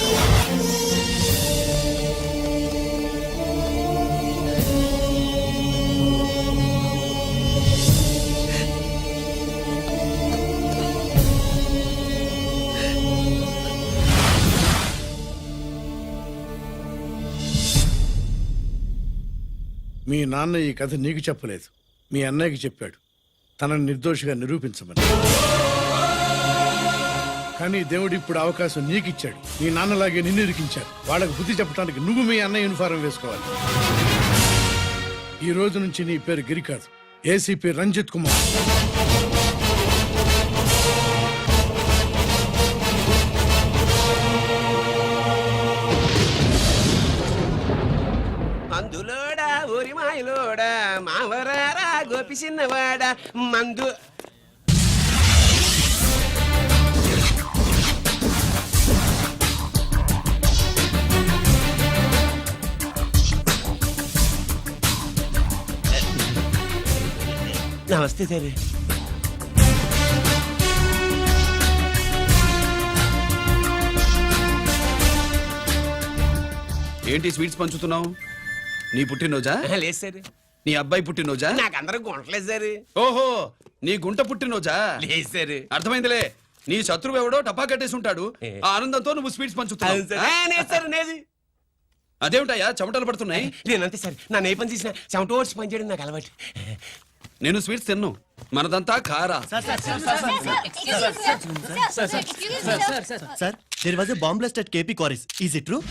మీ నాన్న ఈ కథ నీకు చెప్పలేదు, మీ అన్నయ్యకి చెప్పాడు, తనని నిర్దోషిగా నిరూపించమని. కానీ దేవుడు ఇప్పుడు అవకాశం నీకిచ్చాడు. మీ నాన్నలాగే నిన్ను ఇరికించాడు. వాళ్ళకు బుద్ధి చెప్పడానికి నువ్వు మీ అన్నయ్య యూనిఫారం వేసుకోవాలి. ఈ రోజు నుంచి నీ పేరు గిరి కాదు, ఏసీపీ రంజిత్ కుమార్. మందులోడా ఊరి మాయలోడా మావరారా గోపి చిన్నవాడా మందు. నమస్తే సార్. ఏంటి స్వీట్స్ పంచుతున్నావు? నీ పుట్టినరోజా? లేదు సార్. నీ అబ్బాయి పుట్టినరోజా? నాకు అందరూ గుంటలేదు సార్. ఓహో, నీ గుంట పుట్టినరోజా? లేదు సార్. అర్థమైందిలే. నీ శత్రువు ఎవడో టపా కట్టేసి ఉంటాడు. ఆ ఆనందంతో నువ్వు స్వీట్స్ పంచుతున్నావు. అదేమిటయ్యా చెమటలు పడుతున్నాయి? నేనంతే సార్. నా ఏ పని చేసినా చెమట ఓడ్చి పని చేయడం నాకు అలవాటు. నేను స్వీట్స్ తిన్ను, మనదంతా కారా. Sir, there was a bomb blast at KP Quarries. Is it true?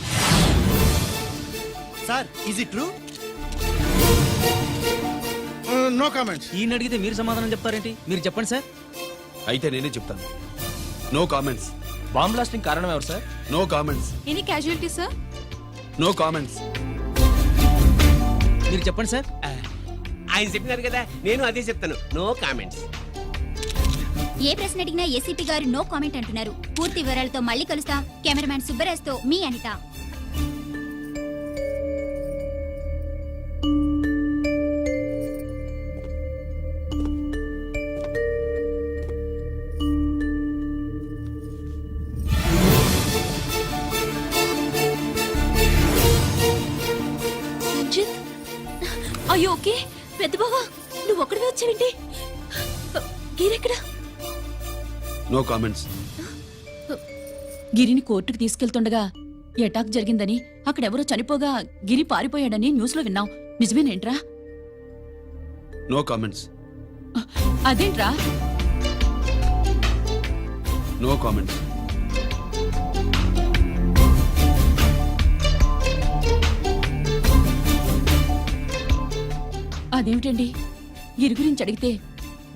Sir, is it true? No comments. ఈయన అడిగితే మీరు సమాధానం చెప్తారేంటి? మీరు చెప్పండి సార్. అయితే నేనే చెప్తాను. No comments. బాంబ్ బ్లాస్టింగ్ కారణం ఎవరు sir? No comments. Any casualty sir? No comments. మీరు చెప్పండి సార్. ఆయన చెప్పినారు కదా, నేను అదే చెప్తాను. No comments. ఏ ప్రశ్న అడిగినా ఏసీపీ గారు నో కామెంట్ అంటున్నారు. పూర్తి వివరాలతో మళ్ళీ కలుస్తాం. కెమెరామ్యాన్ సుబ్బరాజ్తో మీ అనిత. రంజిత్, అయ్యో ఓకే. పెద్ద బావా, నువ్వు ఒక్కడివే వచ్చావేంటి? గిరెక్కడా? No comments. గిరిని కోర్టుకు తీసుకెళ్తుండగా అటాక్ జరిగిందని, అక్కడెవరో చనిపోగా గిరి పారిపోయాడని న్యూస్ లో విన్నాం. నిజమేనేంట్రా? No comments. అదేంట్రా? No comments. అదేమిటండి, గిరి గురించి అడిగితే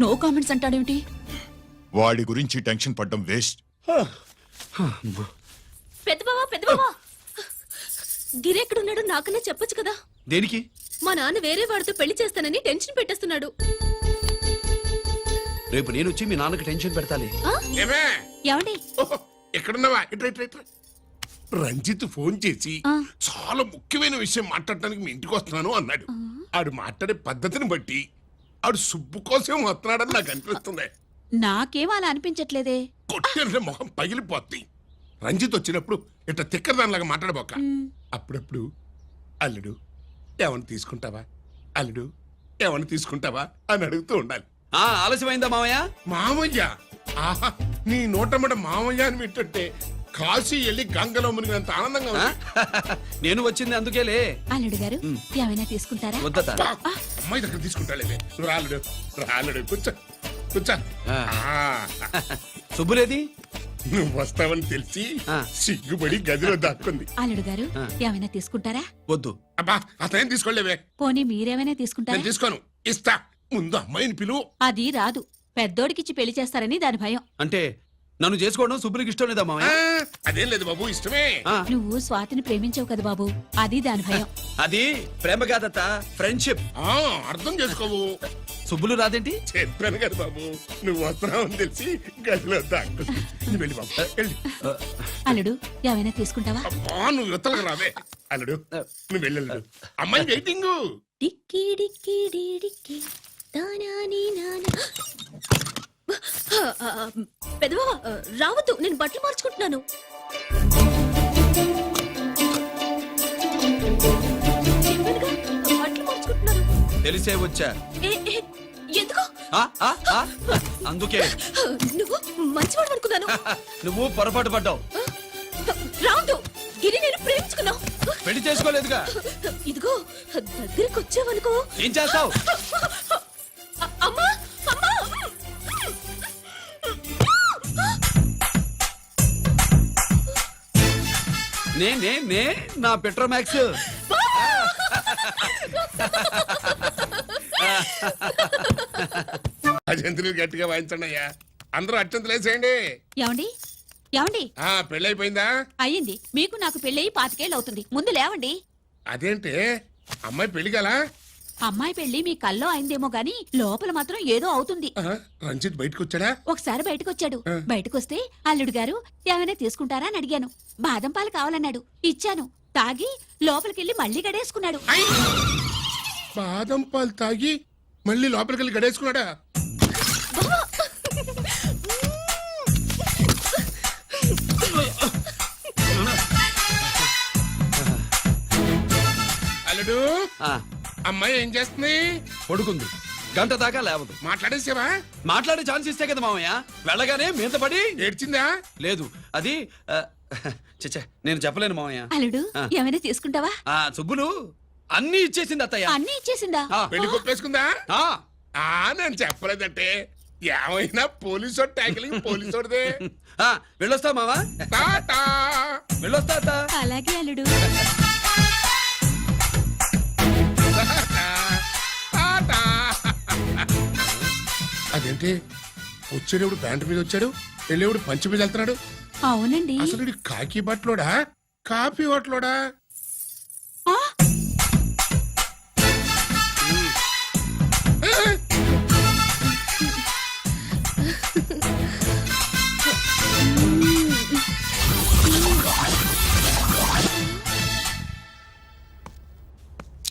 నో కామెంట్స్ అంటాడేమిటి? వాడి గురించి టెన్షన్ పడ్డం వేస్ట్. పెద్ద బావా, గిరెక్కడున్నాడు నాకనే చెప్పొచ్చు కదా. దేనికి? మా నాన్న వేరే వాడితో పెళ్లి చేస్తానని టెన్షన్ పెట్టేస్తున్నాడు. రేపు నేను వచ్చి మీ నాన్నకి టెన్షన్ పెడతాలే. ఏమండి? ఎక్కడున్నావా? ఇట్రా ఇట్రా ఇట్రా. రంజిత్ ఫోన్ చేసి చాలా ముఖ్యమైన విషయం మాట్లాడటానికి మీ ఇంటికి వస్తున్నాను అన్నాడు. ఆడు మాట్లాడే పద్ధతిని బట్టి ఆడు సుబ్బు కోసం వస్తున్నాడని నాకు అనిపిస్తుంది. నాకేం అలా అనిపించట్లేదే. కొట్టే మొహం పగిలిపోద్ది. రంజిత్ వచ్చినప్పుడు ఇట్లా తిక్కదానిలాగా మాట్లాడబోక. అప్పుడప్పుడు అల్లుడు ఏమన్నా తీసుకుంటావా, అల్లుడు ఏమన్నా తీసుకుంటావా అని అడుగుతూ ఉండాలి. ఆలస్యమైందా మామయ్య? మామయ్య, ఆహా, నీ నోటమ్మట మామయ్య అని వింటుంటే కాశీ వెళ్ళి గంగలో మునిగినంత ఆనందంగా ఉంది. నేను వచ్చింది అందుకేలే. అల్లుడు గారు ఏమైనా తీసుకుంటారా? వద్దట. అమ్మాయి దగ్గర తీసుకుంటాలే. నువ్వు రాలుడు రాలుడు కూర్చో కూర్చో. సుబ్బులేది? నువ్వు వస్తావని తెలిసి సిగ్గుపడి గదిలో దాక్కుంది. అల్లుడు గారు ఏమైనా తీసుకుంటారా? వద్దు. అబ్బా అతనేం తీసుకోలేవే. పోనీ మీరేమైనా తీసుకుంటారా? నేను తీసుకోను, ఇస్తా. ముందు అమ్మాయిని పిలువు. అది రాదు. పెద్దోడికిచ్చి పెళ్లి చేస్తారని దాని భయం. అంటే నన్ను చేసుకోవడం సుబ్బులకి ఇష్టం లేదా మామయ్య? అదేం లేదు బాబు, ఇష్టమే. నువ్వు స్వాతిని ప్రేమించావు కదా బాబు, అది దాని భయం. అది ప్రేమ కాదత్త, ఫ్రెండ్షిప్. అర్థం చేసుకోవు. సుబ్బులు రాదేంటి? చెప్పాను కదా బాబు, నువ్వు వస్తున్నావని తెలిసి గదిలో దాక్కుంది. నువ్వు వెళ్ళి బాబు వెళ్ళి. అల్లుడు ఏమైనా తీసుకుంటావా? అబ్బా నువ్వు యువతలకు రావే. అల్లుడు నువ్వు వెళ్ళు. అమ్మాయి వెయిటింగ్. డిక్కి డిక్కి డిక్కి తానాని నానా. పెదవా రావద్దు, నేను బట్టలు మార్చుకుంటున్నాను. చెప్పానుగా, బట్టలు మార్చుకుంటున్నాను. తెలిసే వచ్చా. ఎందుకు? అందుకే. నువ్వు మంచివాడు అనుకున్నాను. నువ్వు పొరపాటు పడ్డావు. రావద్దు, గిరి నేను ప్రేమించుకున్నావు. పెళ్లి చేసుకోలేదుగా. ఇదిగో దగ్గరికి వచ్చావనుకో. ఏం చేస్తావు? అమ్మా అమ్మా. నే నా పెట్రోమాక్స్. అజంతులు గట్టిగా వాయించండి అయ్యా. అందరూ అత్యంతలు వేసేయండి. ఏమండి ఏమండి? పెళ్ళైపోయిందా? అయ్యింది. మీకు నాకు పెళ్ళయి 25 ఏళ్ళు అవుతుంది. ముందు లేవండి. అదేంటి అమ్మాయి పెళ్లి గల? అమ్మాయి పెళ్లి మీ కల్లో అయిందేమో గాని లోపల మాత్రం ఏదో అవుతుంది. రంజిత్ బయటకు వచ్చాడా? ఒకసారి బయటకొచ్చాడు. బయటకొస్తే అల్లుడు గారు ఏమైనా తీసుకుంటారా అని అడిగాను. బాదం పాలు కావాలన్నాడు. ఇచ్చాను. తాగి లోపలికెళ్ళి మళ్ళీ గడేసుకున్నాడు. బాదం పాలు తాగి మళ్ళీ లోపలికెళ్ళి గడేసుకున్నాడా? అల్లుడు అమ్మాయి ఏం చేస్తుంది? పడుకుంది. గంట దాకా లేవదు. మాట్లాడేసావా? మాట్లాడే ఛాన్స్ ఇస్తే కదా మామయ్య. వెళ్ళగానే మీద పడి ఏడ్చిందా? లేదు, అది చచ్చా నేను చెప్పలేను మామయ్య. అల్లుడు ఏమైనా తీసుకుంటావా? సుబ్బులు అన్ని ఇచ్చేసింది అత్తయ్య. అన్ని ఇచ్చేసిందా? పెళ్లి కొప్పేసుకుందా? నేను చెప్పలేదంటే ఏమైనా పోలీసు ట్యాకిలింగ్ పోలీసుడే. వెళ్ళొస్తా మావా. వెళ్ళొస్తా అత్త. అలాగే అల్లుడు. అదేంటి వచ్చేటప్పుడు ప్యాంటు మీద వచ్చాడు, వెళ్ళేవాడు పంచి మీద వెళ్తున్నాడు? అవునండి. అసలు కాకి బట్టలోడా కాఫీ హోటలోడా?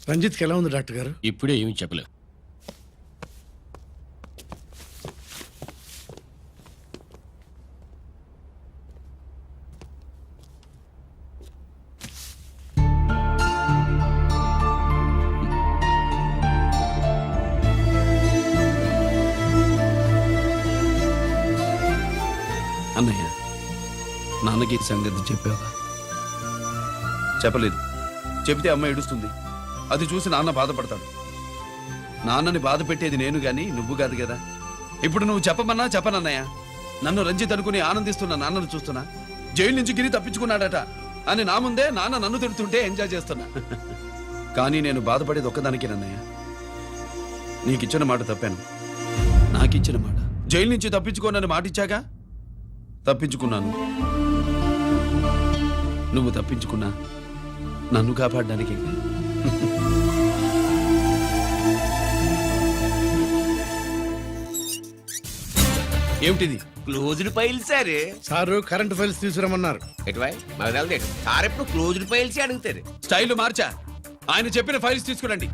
రంజిత్కి ఎలా ఉంది డాక్టర్ గారు? ఇప్పుడే ఏమి చెప్పలేదు. అన్నయ్య, నాన్నకి ఈ సంగతి చెప్పావా? చెప్పలేదు. చెబితే అమ్మ ఏడుస్తుంది. అది చూసి నాన్న బాధపడతాడు. నాన్నని బాధ పెట్టేది నేను గాని నువ్వు కాదు కదా. ఇప్పుడు నువ్వు చెప్పమన్నా చెప్పనన్నయ్య. నన్ను రంజిత్ అనుకుని ఆనందిస్తున్న నాన్నను చూస్తున్నా. జైలు నుంచి గిరి తప్పించుకున్నాడట అని నా ముందే నాన్న నన్ను తిడుతుంటే ఎంజాయ్ చేస్తున్నా. కానీ నేను బాధపడేది ఒక్కదానికేనన్నయ్య. నీకిచ్చిన మాట తప్పాను. నాకిచ్చిన మాట జైలు నుంచి తప్పించుకోనని మాట ఇచ్చాగా తప్పించుకున్నాను. నువ్వు తప్పించుకున్నా నన్ను కాపాడడానికి. ఏమిటిది? Closed file sir sir current files తీసుకురమ్మన్నారు. ఎటువై మాకు తెలదు సార్ ఎప్పుడు క్లోజ్డ్ ఫైల్స్ అడుగుతారు. స్టైల్ మార్చా. ఆయన చెప్పిన ఫైల్స్ తీసుకురండి.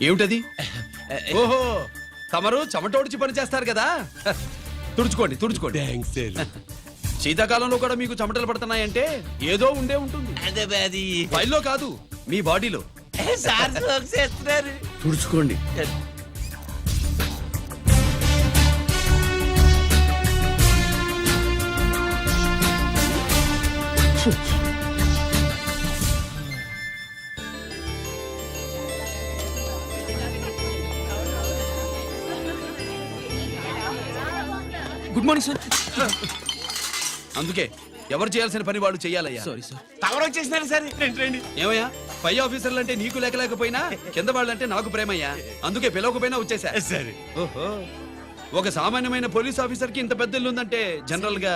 ఏమిటది? ఓహో, తమరు చెమటోడ్చి పని చేస్తారు కదా. తుడుచుకోండి తుడుచుకోండి. శీతాకాలంలో కూడా మీకు చెమటలు పడుతున్నాయంటే ఏదో ఉండే ఉంటుంది. ఫైల్లో కాదు, మీ బాడీలో. తుడుచుకోండి. Good morning sir. అందుకే ఎవరు చేయాల్సిన పని వాళ్ళు చెయ్యాలయ్యా. Sorry sir. తమరు వచ్చేసినారు సార్. రండి. ఏమయ్యా, పై ఆఫీసర్లు అంటే నీకు లేకపోయినా కింద వాళ్ళంటే నాకు ప్రేమయ్యా. అందుకే పిలవకపోయినా వచ్చేసా. సరే. ఓహో, ఒక సామాన్యమైన పోలీస్ ఆఫీసర్ కి ఇంత పెద్ద ఇల్లు ఉందంటే జనరల్ గా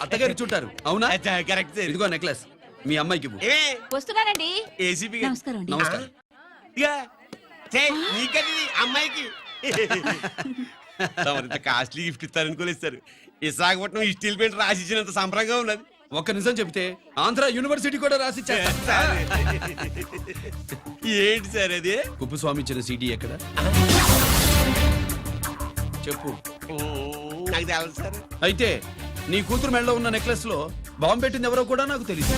అత్తగారి చుట్టారు. అవునా? కరెక్ట్. ఇదిగో నెక్లెస్ మీ అమ్మాయికి ఇవ్వు. వస్తున్నానండి. ఏసీపీ నమస్కారం అండి. నమస్కారం. అమ్మాయికి తమరింత కాస్ట్లీ గిఫ్ట్ ఇస్తారనుకోలేదు సార్. విశాఖపట్నం స్టీల్ పెయింట్ రాసిచ్చినంత సంబరంగా ఉన్నది. ఒక్క నిజం చెప్తే ఆంధ్ర యూనివర్సిటీ కూడా రాసిచ్చా. ఏంటి సార్ అది? కుప్పస్వామి ఇచ్చిన సీడీ ఎక్కడ చెప్పు. నాకు తెలదు సార్. అయితే నీ కూతురు మెడలో ఉన్న నెక్లెస్ లో బాంబు పెట్టింది ఎవరో కూడా నాకు తెలియదు.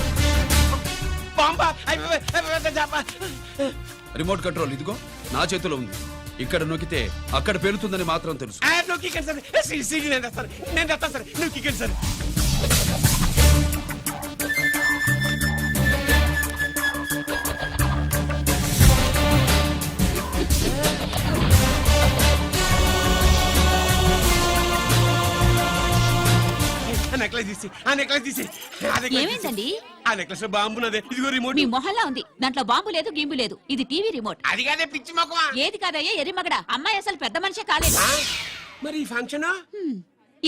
రిమోట్ కంట్రోల్ ఇదిగో నా చేతిలో ఉంది. ఇక్కడ నొక్కితే అక్కడ పేలుతుందని మాత్రం తెలుసు. ఏమైందండి? ఆ నెక్లెస్ లో బాంబున్నదే. ఇదిగో రిమోట్. మీ మొహల్లా ఉంది. దాంట్లో బాంబు లేదు, గింబు లేదు. ఇది టీవీ రిమోట్. అది కాదే పిచ్చి మొక్కమా. ఏది కాదయ్యా ఎర్రిమగడ. అమ్మాయి అసలు పెద్ద మనిషే కాలేదు. మరి ఈ ఫంక్షన్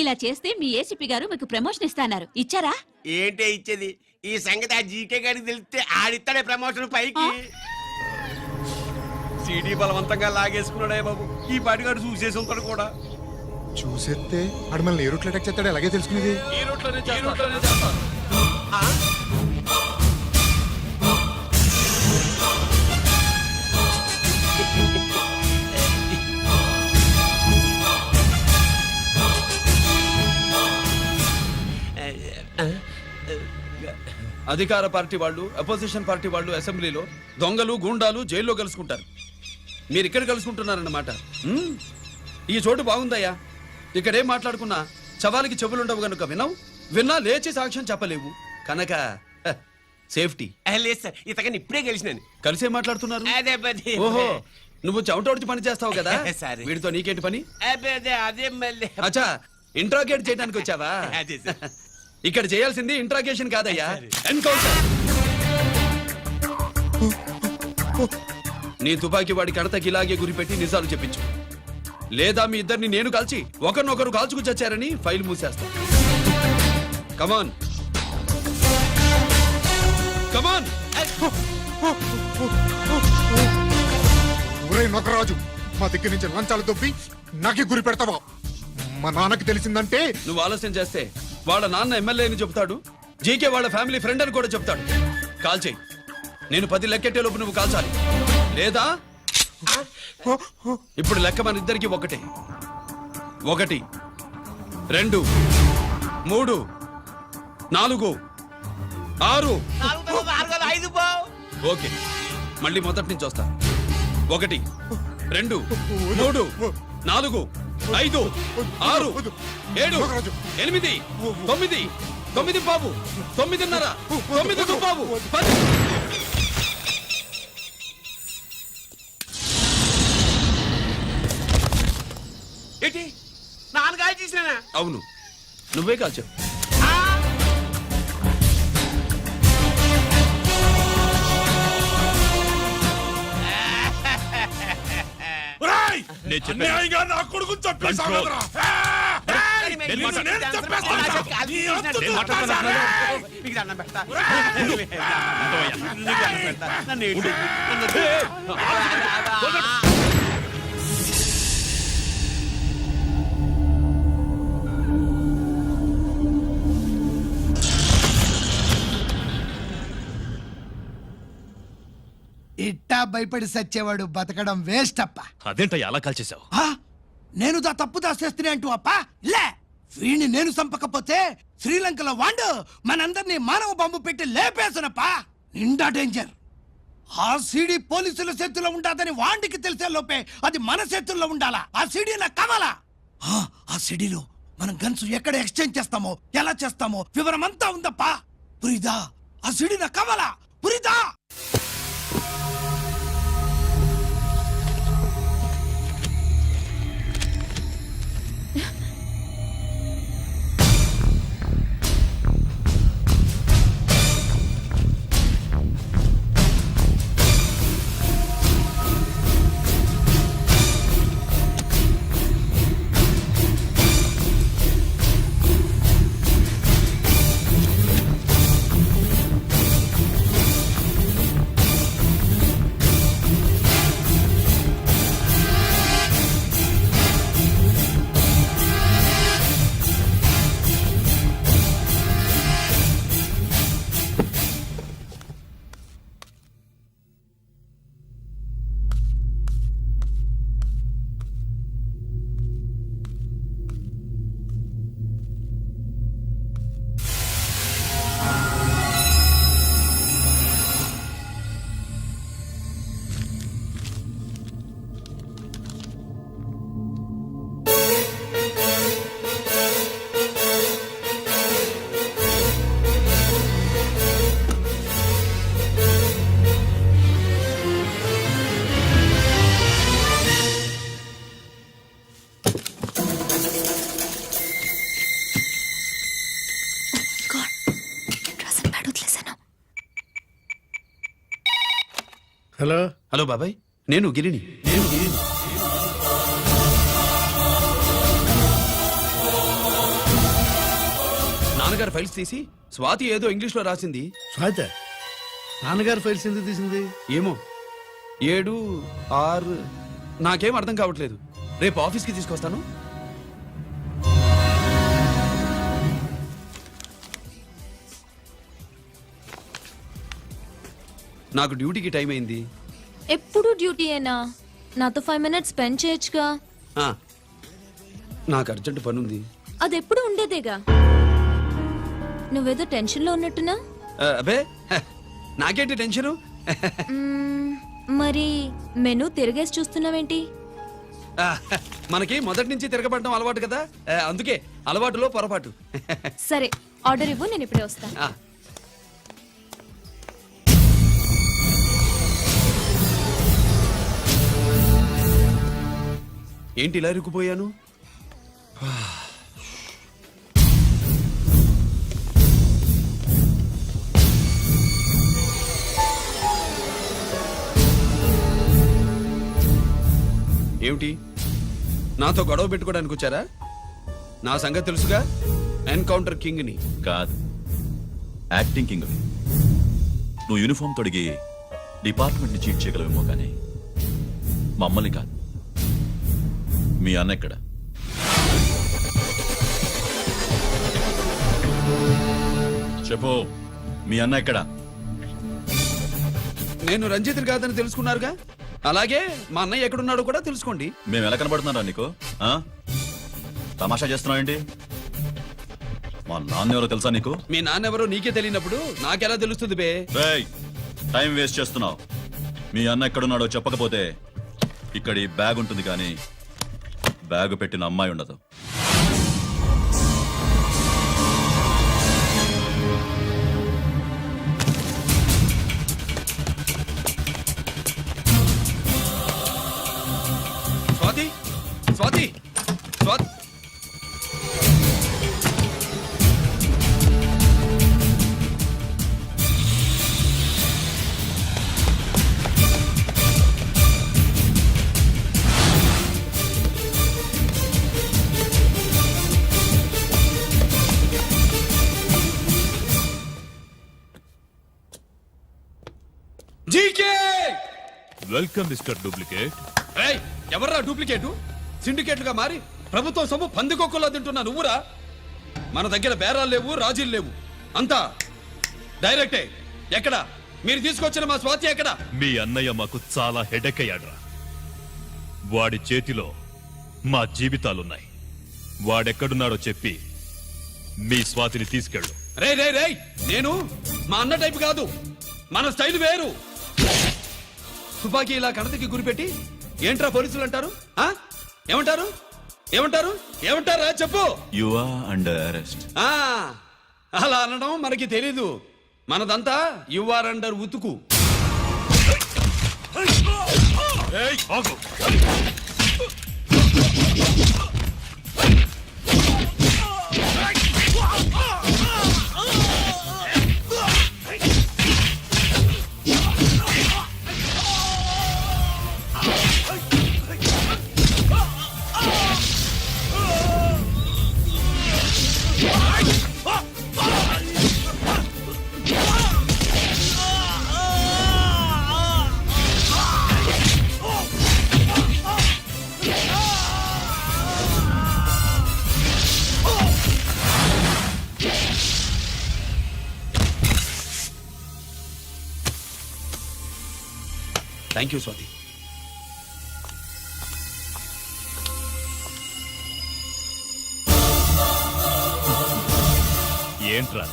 ఇలా చేస్తే మీ ఏసీపీ గారు మీకు ప్రమోషన్ ఇస్తాన్నారు. ఇచ్చారా? ఏంటే ఇచ్చేది? ఈ సంగతి ఆ జీకే గారికి తెలిస్తే ఆడిస్తాడే ప్రమోషన్ పైకి. సీడీ బలవంతంగా లాగేసుకున్నాడే బాబు. ఈ పాటిగాడు చూసేసి ఉంటాడు కూడా. చూసేస్తే అడు మళ్ళీ ఏ రూట్లో అటాక్ చేస్తాడు అలాగే తెలుసుకునేది. ఈ రూట్లోనే చేస్తాను. అధికార పార్టీ వాళ్ళు, అపోజిషన్ పార్టీ వాళ్ళు అసెంబ్లీలో, దొంగలు గూండాలు జైల్లో కలుసుకుంటారు. మీరు ఇక్కడ కలుసుకుంటున్నారన్నమాట. ఈ చోటు బాగుందయ్యా. ఇక్కడేం మాట్లాడుకున్నా చవాలికి చెవులుండవు గనుక విన్నా లేచి సాక్ష్యం చెప్పలేవు కనుక సేఫ్టీ. లేదు సార్, ఇతగాని ఇప్పుడే గెలిచినాను. కలిసే మాట్లాడుతున్నారు. అదే ఓహో, నువ్వు చెమటోడ్చి పని చేస్తావు కదా. సరే. వీడితో నీకేంటి పని? అదే మళ్ళీ. అచ్చా, ఇంట్రాగేట్ చేయడానికి వచ్చావా? అదే సార్. ఇక్కడ చేయాల్సింది ఇంట్రాగేషన్ కాదయ్యా, ఎన్కౌంటర్. నీ తుపాకీ వాడి కడతకి ఇలాగే గురిపెట్టి నిజాలు చెప్పించు. లేదా మీ ఇద్దరిని నేను కాల్చి ఒకరినొకరు కాల్చుకు చచ్చారని ఫైల్ మూసేస్తా. కమాన్ కమాన్. ఒరే నొకరాజు, మా దగ్గర నుంచి లంచాలు దొబ్బి నాకే గురి పెడతావా? మా నాన్నకి తెలిసిందంటే నువ్వు ఆలస్యం చేస్తే వాళ్ళ నాన్న ఎమ్మెల్యే అని చెప్తాడు, జీకే వాళ్ళ ఫ్యామిలీ ఫ్రెండ్ అని కూడా చెప్తాడు. కాల్ చేయి. నేను 10 లెక్కెట్టే లోపు నువ్వు కాల్చాలి. లేదా ఇప్పుడు లెక్క మన ఇద్దరికి ఒకటే. 1 2 3 4 6. ఓకే, మళ్ళీ మొదటి నుంచి వస్తా. 1 2 3 4 5 6 7 8 9 9 బాబు 9:30 9 బాబు 10. ఏంటి నాన్నగారు చేసినా? అవును, నువ్వే కాల్చావు. నేను చెప్పాను. అన్యాయంగా నా కొడుకుని చంపేశావు Control. కదరా? నేను నిన్ను మాట్లాడు- నేను చంపేస్తాను. నీ అంతు నేను మాట్లాడుతున్నాను. ఇట్టా భయపడి సచ్చేవాడు బతకడం వేస్ట్ అప్ప అదేంటయ్యా అలా కాల్చేశావు? ఆ? నేను తప్పు దాచేస్తున్నా అంటూ అప్ప లే వీణ్ణి నేను చంపకపోతే శ్రీలంకలో వాండు మనందరినీ మానవ బాంబు పెట్టి లేపేసునప్పా నిండా డేంజర్ ఆ సీడీ పోలీసుల చేతుల్లో ఉండాదని వాండికి తెలిసే లోపే అది మన చేతుల్లో ఉండాలా ఆ సీడీ నాకు కావాలా ఆ సీడీలో మనం గన్స్ ఎక్కడ ఎక్స్చేంజ్ చేస్తామో ఎలా చేస్తామో వివరం అంతా ఉందప్పా పురిదా ఆ సీడీ నాకు కావాలా పురిదా హలో హలో బాబాయ్, నేను గిరిని. నాన్నగారు ఫైల్స్ తీసి స్వాతి ఏదో ఇంగ్లీష్ లో రాసింది. స్వాత నాన్నగారు ఫైల్స్ ఎందుకు తీసింది? ఏమో 7, 6 నాకేం అర్థం కావట్లేదు. రేపు ఆఫీస్కి తీసుకొస్తాను. నాకు డ్యూటీకి టైం అయింది. ఎప్పుడు డ్యూటీయేనా? నాతో 5 minutes స్పెండ్ చేయొచ్చుగా. ఆ, నాకు అర్జెంట్ పని ఉంది. అది ఎప్పుడు ఉండేదేగా. నువ్వేదో టెన్షన్ లో ఉన్నట్టున్నా. అబే నాకేంటి టెన్షను? మరి మెనూ తిరిగేసి చూస్తున్నావేంటి? మనకి మొదటి నుంచి తిరగబడడం అలవాటు కదా, అందుకే అలవాటులో పొరపాటు. సరే ఆర్డర్ ఇవ్వు, నేను ఇప్పుడే వస్తాను. ఆ, ఏంటి ఇలా ఇరుక్కుపోయాను? ఏమిటి, నాతో గొడవ పెట్టుకోవడానికి వచ్చారా? నా సంగతి తెలుసుగా, ఎన్కౌంటర్ కింగ్ని. కాదు, యాక్టింగ్ కింగ్. నువ్వు యూనిఫామ్ తొడిగి డిపార్ట్మెంట్ని చీట్ చేయగలవేమో కానీ మమ్మల్ని కాదు. మీ అన్న ఎక్కడ? చెప్పు, మీ అన్న ఎక్కడ? నేను రంజిత్ కాదని తెలుసుకున్నారుగా, అలాగే మా అన్నయ్య ఎక్కడున్నాడో కూడా తెలుసుకోండి. మేము ఎలా కనబడుతున్నారా నీకు? ఆ? తమాషా చేస్తున్నావు ఏంటి? మా నాన్న ఎవరో తెలుసా నీకు? మీ నాన్నెవరో నీకే తెలియనప్పుడు నాకెలా తెలుస్తుంది బే? రేయ్, టైం వేస్ట్ చేస్తున్నావు. మీ అన్న ఎక్కడున్నాడో చెప్పకపోతే ఇక్కడ ఈ బ్యాగ్ ఉంటుంది కానీ బ్యాగ్ పెట్టిన అమ్మాయి ఉండదు. Swathi, Swathi, Swathi. Welcome mister duplicate. ఏయ్, ఎవర్రా డూప్లికేటు? సిండికేట్లుగా మారి ప్రభుత్వం సొమ్ము పందికొక్కులా తింటున్నా నువ్వురా? మన దగ్గర బేరాలు లేవు, రాజీలు లేవు, అంతా డైరెక్టే. ఎక్కడ మీరు తీసుకొచ్చిన మా స్వాతి ఎక్కడ? మీ అన్నయ్య మాకు చాలా హెడెక్ అయ్యాడ్రా. వాడి చేతిలో మా జీవితాలున్నాయి. వాడెక్కడున్నాడో చెప్పి మీ స్వాతిని తీసుకెళ్ళు. రే రే రే, నేను మా అన్న టైపు కాదు, మన స్టైల్ వేరు. తుపాకీ ఇలా కణతకి గురిపెట్టి ఏంట్రా పోలీసులు అంటారు? ఆ? ఏమంటారు? ఏమంటారు? ఏమంటారా చెప్పు. You are under arrest. ఆ, అలా అనడం మనకి తెలీదు. మనదంతా యువర్ అండర్ ఉతుకు. ఏయ్, ఆగు. Thank you Swathi. ఏంట్రా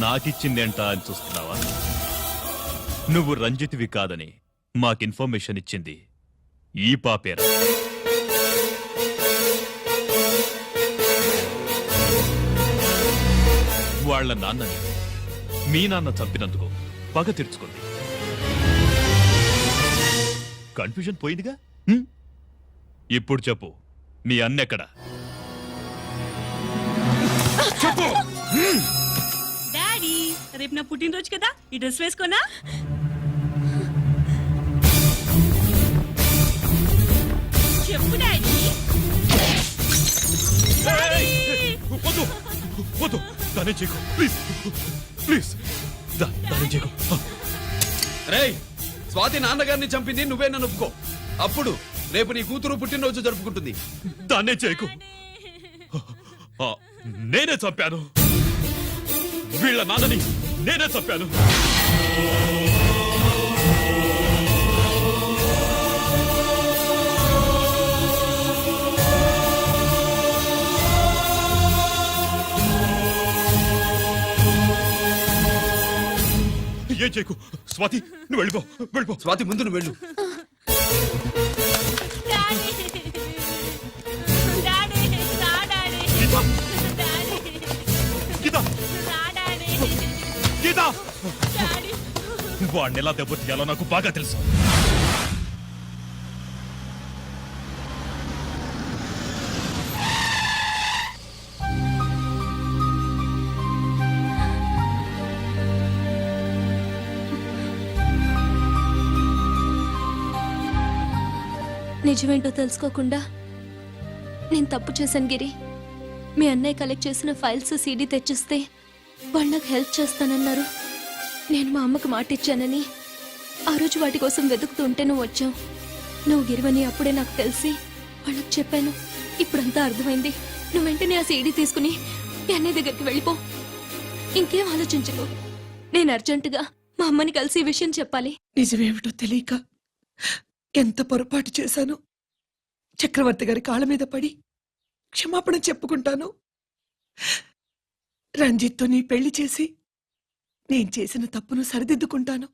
నాకిచ్చిందేంటా అని చూస్తున్నావా? నువ్వు రంజిత్వి కాదని మాకు ఇన్ఫర్మేషన్ ఇచ్చింది ఈ పాపేరా. వాళ్ళ నాన్నని మీ నాన్న చంపినందుకు పగ తీర్చుకుంది. కన్ఫ్యూజన్ పోయిందిగా. ఇప్పుడు చెప్పు, మీ అన్నెక్కడ? చెప్పు. డాడీ, రేపు నా పుట్టినరోజు కదా, ఈ డ్రెస్ వేసుకోనా? చెప్పు డాడీ. వద్దు వద్దు, దానే చేయకు ప్లీజ్ ప్లీజ్, దానే చేయకు. రేయ్, స్వాతి నాన్నగారిని చంపింది నువ్వేనా ఒప్పుకో. అప్పుడు రేపు నీ కూతురు పుట్టినరోజు జరుపుకుంటుంది. దాన్నే చేయకు. నేనే చంపాను, వీళ్ళ నాన్నని నేనే చంపాను. ఏం చేయకు స్వాతి, నువ్వు వెళ్ళిపో వెళ్ళిపో. స్వాతి ముందు నువ్వు వెళ్ళు. వాడిని ఎలా దెబ్బతీయాలో నాకు బాగా తెలుసు. నిజమేంటో తెలుసుకోకుండా నేను తప్పు చేశాను గిరి. మీ అన్నయ్య కలెక్ట్ చేసిన ఫైల్స్ సీడీ తెచ్చిస్తే వాళ్ళు నాకు హెల్ప్ చేస్తానన్నారు. నేను మా అమ్మకు మాట ఇచ్చానని ఆ రోజు వాటి కోసం వెతుకుతూ ఉంటే నువ్వు వచ్చావు. నువ్వు గిరివని అప్పుడే నాకు తెలిసి వాళ్ళకి చెప్పాను. ఇప్పుడంతా అర్థమైంది. నువ్వు వెంటనే ఆ సీడీ తీసుకుని మీ అన్నయ్య దగ్గరికి వెళ్ళిపో. ఇంకేం ఆలోచించకు. నేను అర్జెంటుగా మా అమ్మని కలిసి ఈ విషయం చెప్పాలి. నిజమేమిటో తెలియక ఎంత పొరపాటు చేశాను. చక్రవర్తి గారి కాళ్ళ మీద పడి క్షమాపణ చెప్పుకుంటాను. రంజిత్తో నీ పెళ్లి చేసి నేను చేసిన తప్పును సరిదిద్దుకుంటాను.